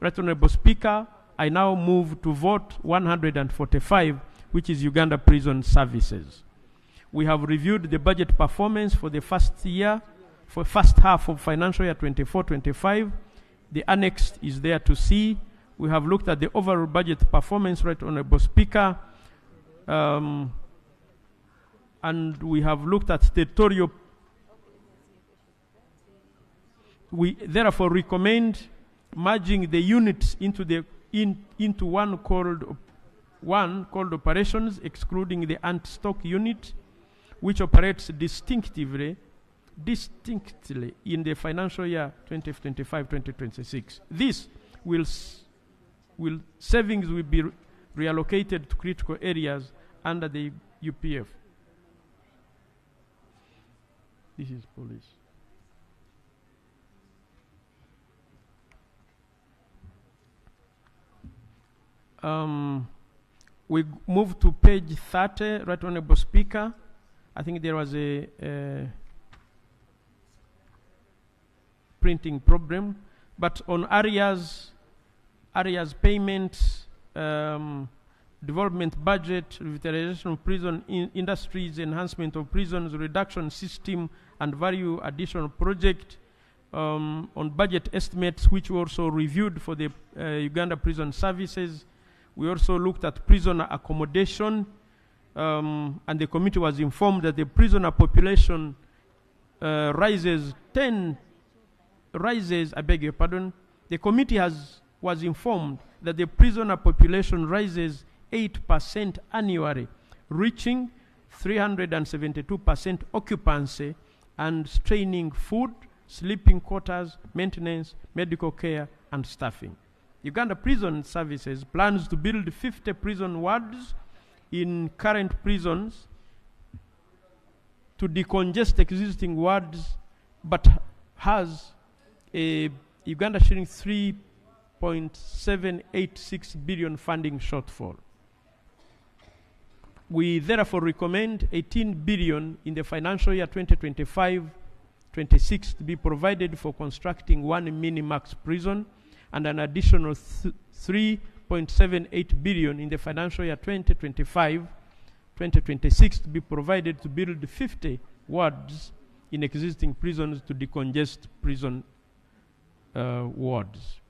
Speaker 11: Right Honorable Speaker, I now move to vote 145, which is Uganda Prison Services. We have reviewed the budget performance for the first half of financial year 24-25. The annex is there to see. We have looked at the overall budget performance, Right Honorable Speaker, and we have looked at territorial. We therefore recommend merging the units into one called operations, excluding the anti-stock unit, which operates distinctly in the financial year 2025-2026. This savings will be reallocated to critical areas under the UPF. This is police. We move to page 30, Right Honorable Speaker. I think there was a printing problem, but on areas payments, development budget, revitalization of prison industries, enhancement of prisons, reduction system, and value additional project, on budget estimates, which we also reviewed for the Uganda Prison Services. We also looked at prisoner accommodation, and the committee was informed that the prisoner population rises. The committee was informed that the prisoner population rises 8% annually, reaching 372% occupancy and straining food, sleeping quarters, maintenance, medical care, and staffing. Uganda Prison Services plans to build 50 prison wards in current prisons to decongest existing wards, but has a Uganda shilling 3.786 billion funding shortfall. We therefore recommend 18 billion in the financial year 2025-26 to be provided for constructing one mini-max prison, and an additional 3.78 billion in the financial year 2025-2026 to be provided to build 50 wards in existing prisons to decongest prison wards.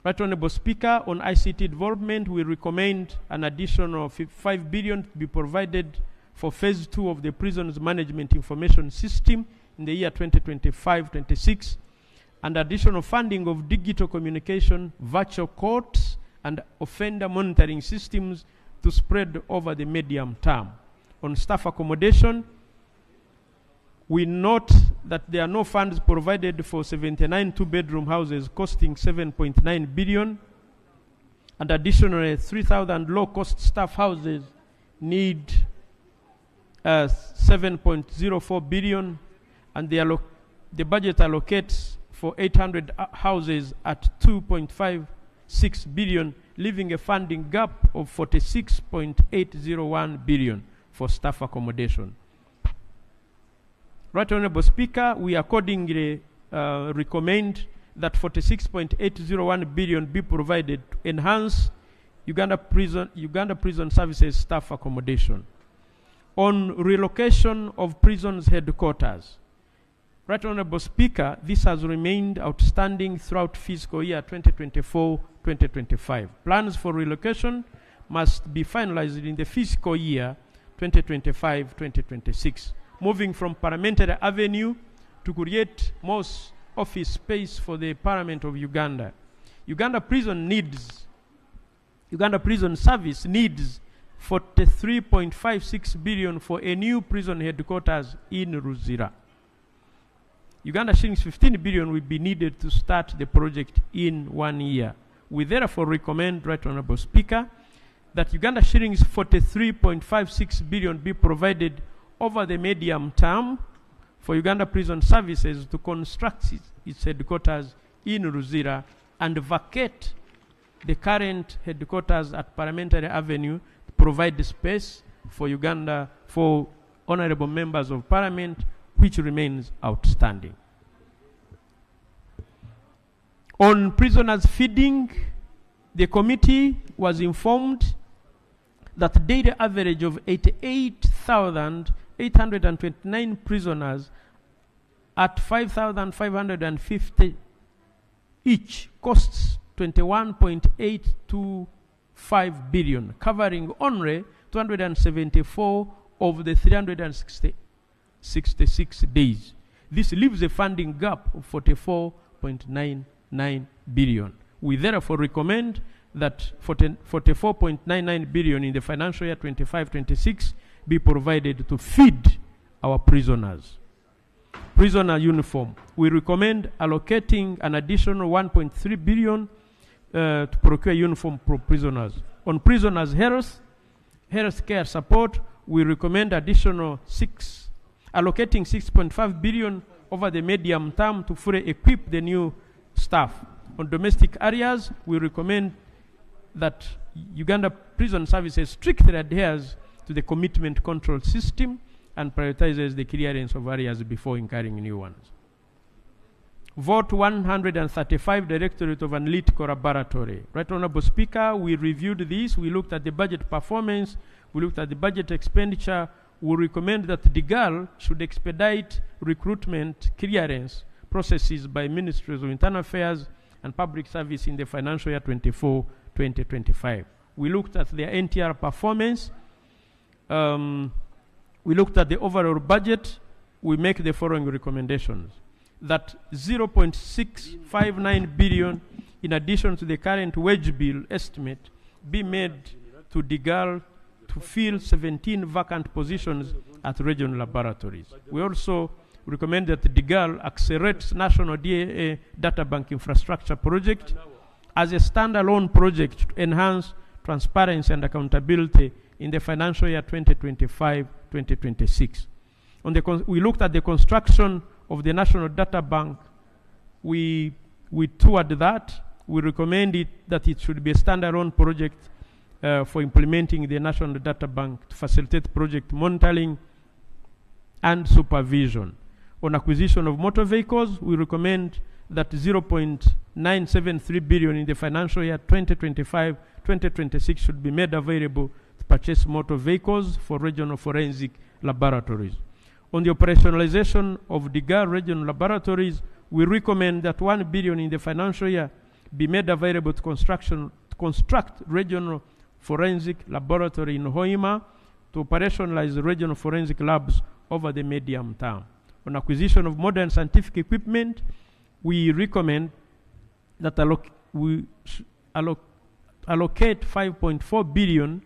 Speaker 11: Right Honorable Speaker, on ICT development, we recommend an additional 5 billion to be provided for phase 2 of the prisons management information system in the year 2025-26, and additional funding of digital communication, virtual courts, and offender monitoring systems to spread over the medium term. On staff accommodation, We note that there are no funds provided for 79 two-bedroom houses costing 7.9 billion, and additionally 3,000 low-cost staff houses need 7.04 billion, and the budget allocates for 800 houses at 2.56 billion, leaving a funding gap of 46.801 billion for staff accommodation. Right Honorable Speaker, we accordingly recommend that 46.801 billion be provided to enhance Uganda Prison Services staff accommodation. On relocation of prisons headquarters, Right Honorable Speaker, this has remained outstanding throughout fiscal year 2024-2025. Plans for relocation must be finalized in the fiscal year 2025-2026. Moving from Parliamentary Avenue to create more office space for the Parliament of Uganda. Uganda Prison Service needs 43.56 billion for a new prison headquarters in Ruzira. Uganda shillings 15 billion will be needed to start the project in 1 year. We therefore recommend, Right Honorable Speaker, that Uganda shillings 43.56 billion be provided over the medium term for Uganda Prison Services to construct its headquarters in Ruzira and vacate the current headquarters at Parliamentary Avenue to provide the space for Uganda, for honorable members of Parliament, which remains outstanding. On prisoners feeding, the committee was informed that the daily average of 88,829 prisoners at 5,550 each costs 21.825 billion, covering only 274 of the 366 days. This leaves a funding gap of 44.99 billion. We therefore recommend that 44.99 billion in the financial year 25-26 be provided to feed our prisoners. Prisoner uniform. We recommend allocating an additional 1.3 billion to procure uniform for prisoners. On prisoners' health care support, we recommend allocating 6.5 billion over the medium term to fully equip the new staff. On domestic areas, we recommend that Uganda Prison Services strictly adheres to the commitment control system and prioritizes the clearance of areas before incurring new ones. Vote 135, Directorate of Analytical Laboratory. Right Honorable Speaker, we reviewed this. We looked at the budget performance. We looked at the budget expenditure. We recommend that DIGAL should expedite recruitment clearance processes by Ministries of Internal Affairs and Public Service in the financial year 24-2025. We looked at their NTR performance. We looked at the overall budget. We make the following recommendations. That 0.659 billion, in addition to the current wage bill estimate, be made to DIGAL to fill 17 vacant positions at regional laboratories. We also recommend that DIGAL accelerates National DAA Data Bank Infrastructure Project as a standalone project to enhance transparency and accountability in the financial year 2025-2026. We looked at the construction of the National Data Bank. We toured that. We recommend that it should be a standalone project for implementing the National Data Bank to facilitate project monitoring and supervision. On acquisition of motor vehicles, we recommend that 0.973 billion in the financial year 2025-2026 should be made available to purchase motor vehicles for regional forensic laboratories. On the operationalization of DIGAL regional laboratories, we recommend that 1 billion in the financial year be made available to construct regional forensic laboratory in Hoima to operationalize the regional forensic labs over the medium term. On acquisition of modern scientific equipment, we recommend that we allocate 5.4 billion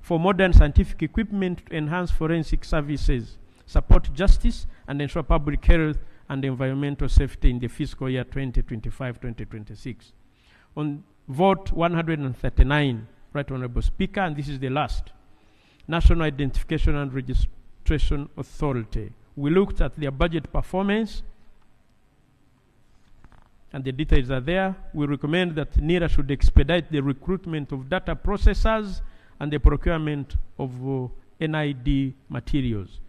Speaker 11: for modern scientific equipment to enhance forensic services, support justice, and ensure public health and environmental safety in the fiscal year 2025-2026. On vote 139, Right Honorable Speaker, and this is the last, National Identification and Registration Authority. We looked at their budget performance, and the details are there. We recommend that NIRA should expedite the recruitment of data processors and the procurement of NID materials.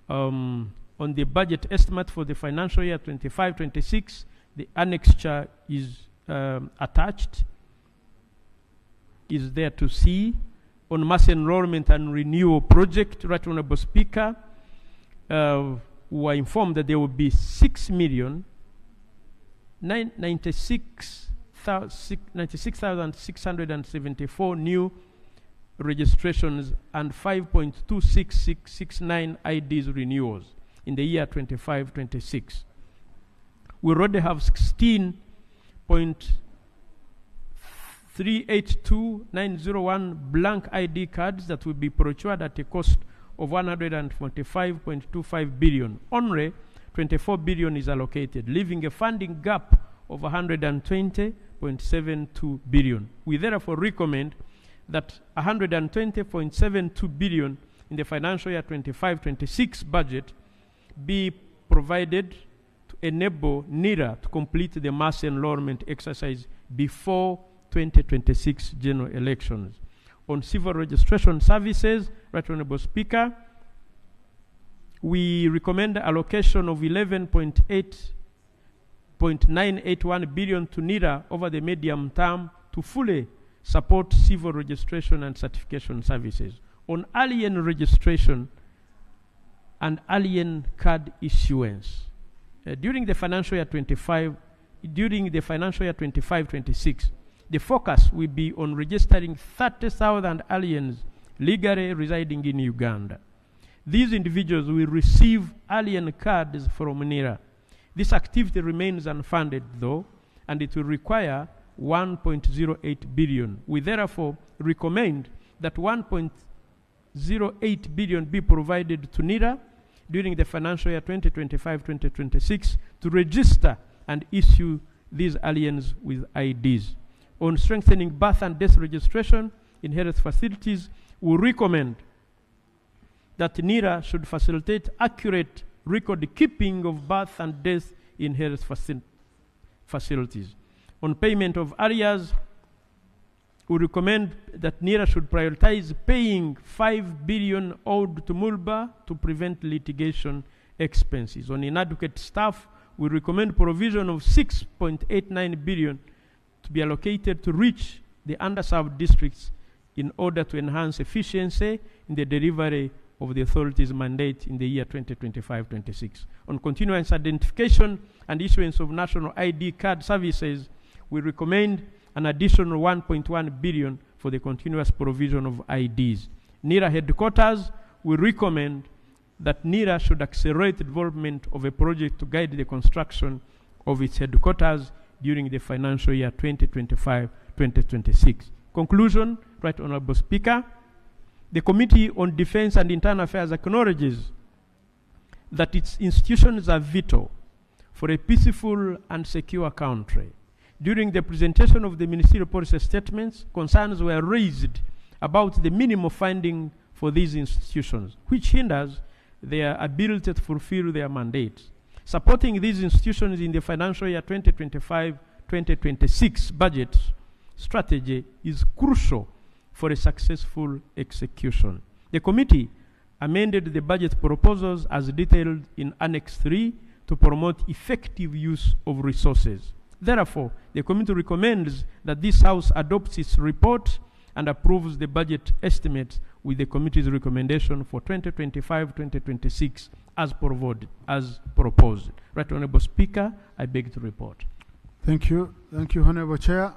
Speaker 11: On the budget estimate for the financial year 25-26, the annexure is attached, is there to see. On mass enrollment and renewal project, Right Honorable Speaker, we were informed that there will be 96,674 new registrations and 5.26669 IDs renewals in the year 25-26. We already have 16.382901 blank ID cards that will be procured at a cost of 145.25 billion. Only 24 billion is allocated, leaving a funding gap of 120.72 billion. We therefore recommend that 120.72 billion in the financial year 25-26 budget be provided to enable NIRA to complete the mass enrollment exercise before 2026 general elections. On civil registration services, Right Honorable Speaker, we recommend allocation of 11.981 billion to NIRA over the medium term to fully support civil registration and certification services. On alien registration and alien card issuance, during the financial year 25-26, the focus will be on registering 30,000 aliens legally residing in Uganda. These individuals will receive alien cards from NIRA. This activity remains unfunded, though, and it will require 1.08 billion. We therefore recommend that 1.08 billion be provided to NIRA during the financial year 2025-2026 to register and issue these aliens with IDs. On strengthening birth and death registration in health facilities, we recommend that NIRA should facilitate accurate record keeping of birth and death in health facilities. On payment of arrears, we recommend that NIRA should prioritize paying 5 billion owed to MULBA to prevent litigation expenses. On inadequate staff, we recommend provision of 6.89 billion to be allocated to reach the underserved districts in order to enhance efficiency in the delivery of the authority's mandate in the year 2025-26. On continuous identification and issuance of national ID card services, we recommend an additional 1.1 billion for the continuous provision of IDs. NIRA headquarters, we recommend that NIRA should accelerate the development of a project to guide the construction of its headquarters during the financial year 2025-2026. Conclusion, Right Honorable Speaker, the Committee on Defense and Internal Affairs acknowledges that its institutions are vital for a peaceful and secure country. During the presentation of the ministerial policy statements, concerns were raised about the minimum funding for these institutions, which hinders their ability to fulfill their mandates. Supporting these institutions in the financial year 2025-2026 budget strategy is crucial for a successful execution. The committee amended the budget proposals as detailed in Annex 3 to promote effective use of resources. Therefore, the committee recommends that this House adopts its report and approves the budget estimates with the committee's recommendation for 2025-2026 as proposed. Right Honorable Speaker, I beg to report.
Speaker 1: Thank you. Thank you, Honorable Chair.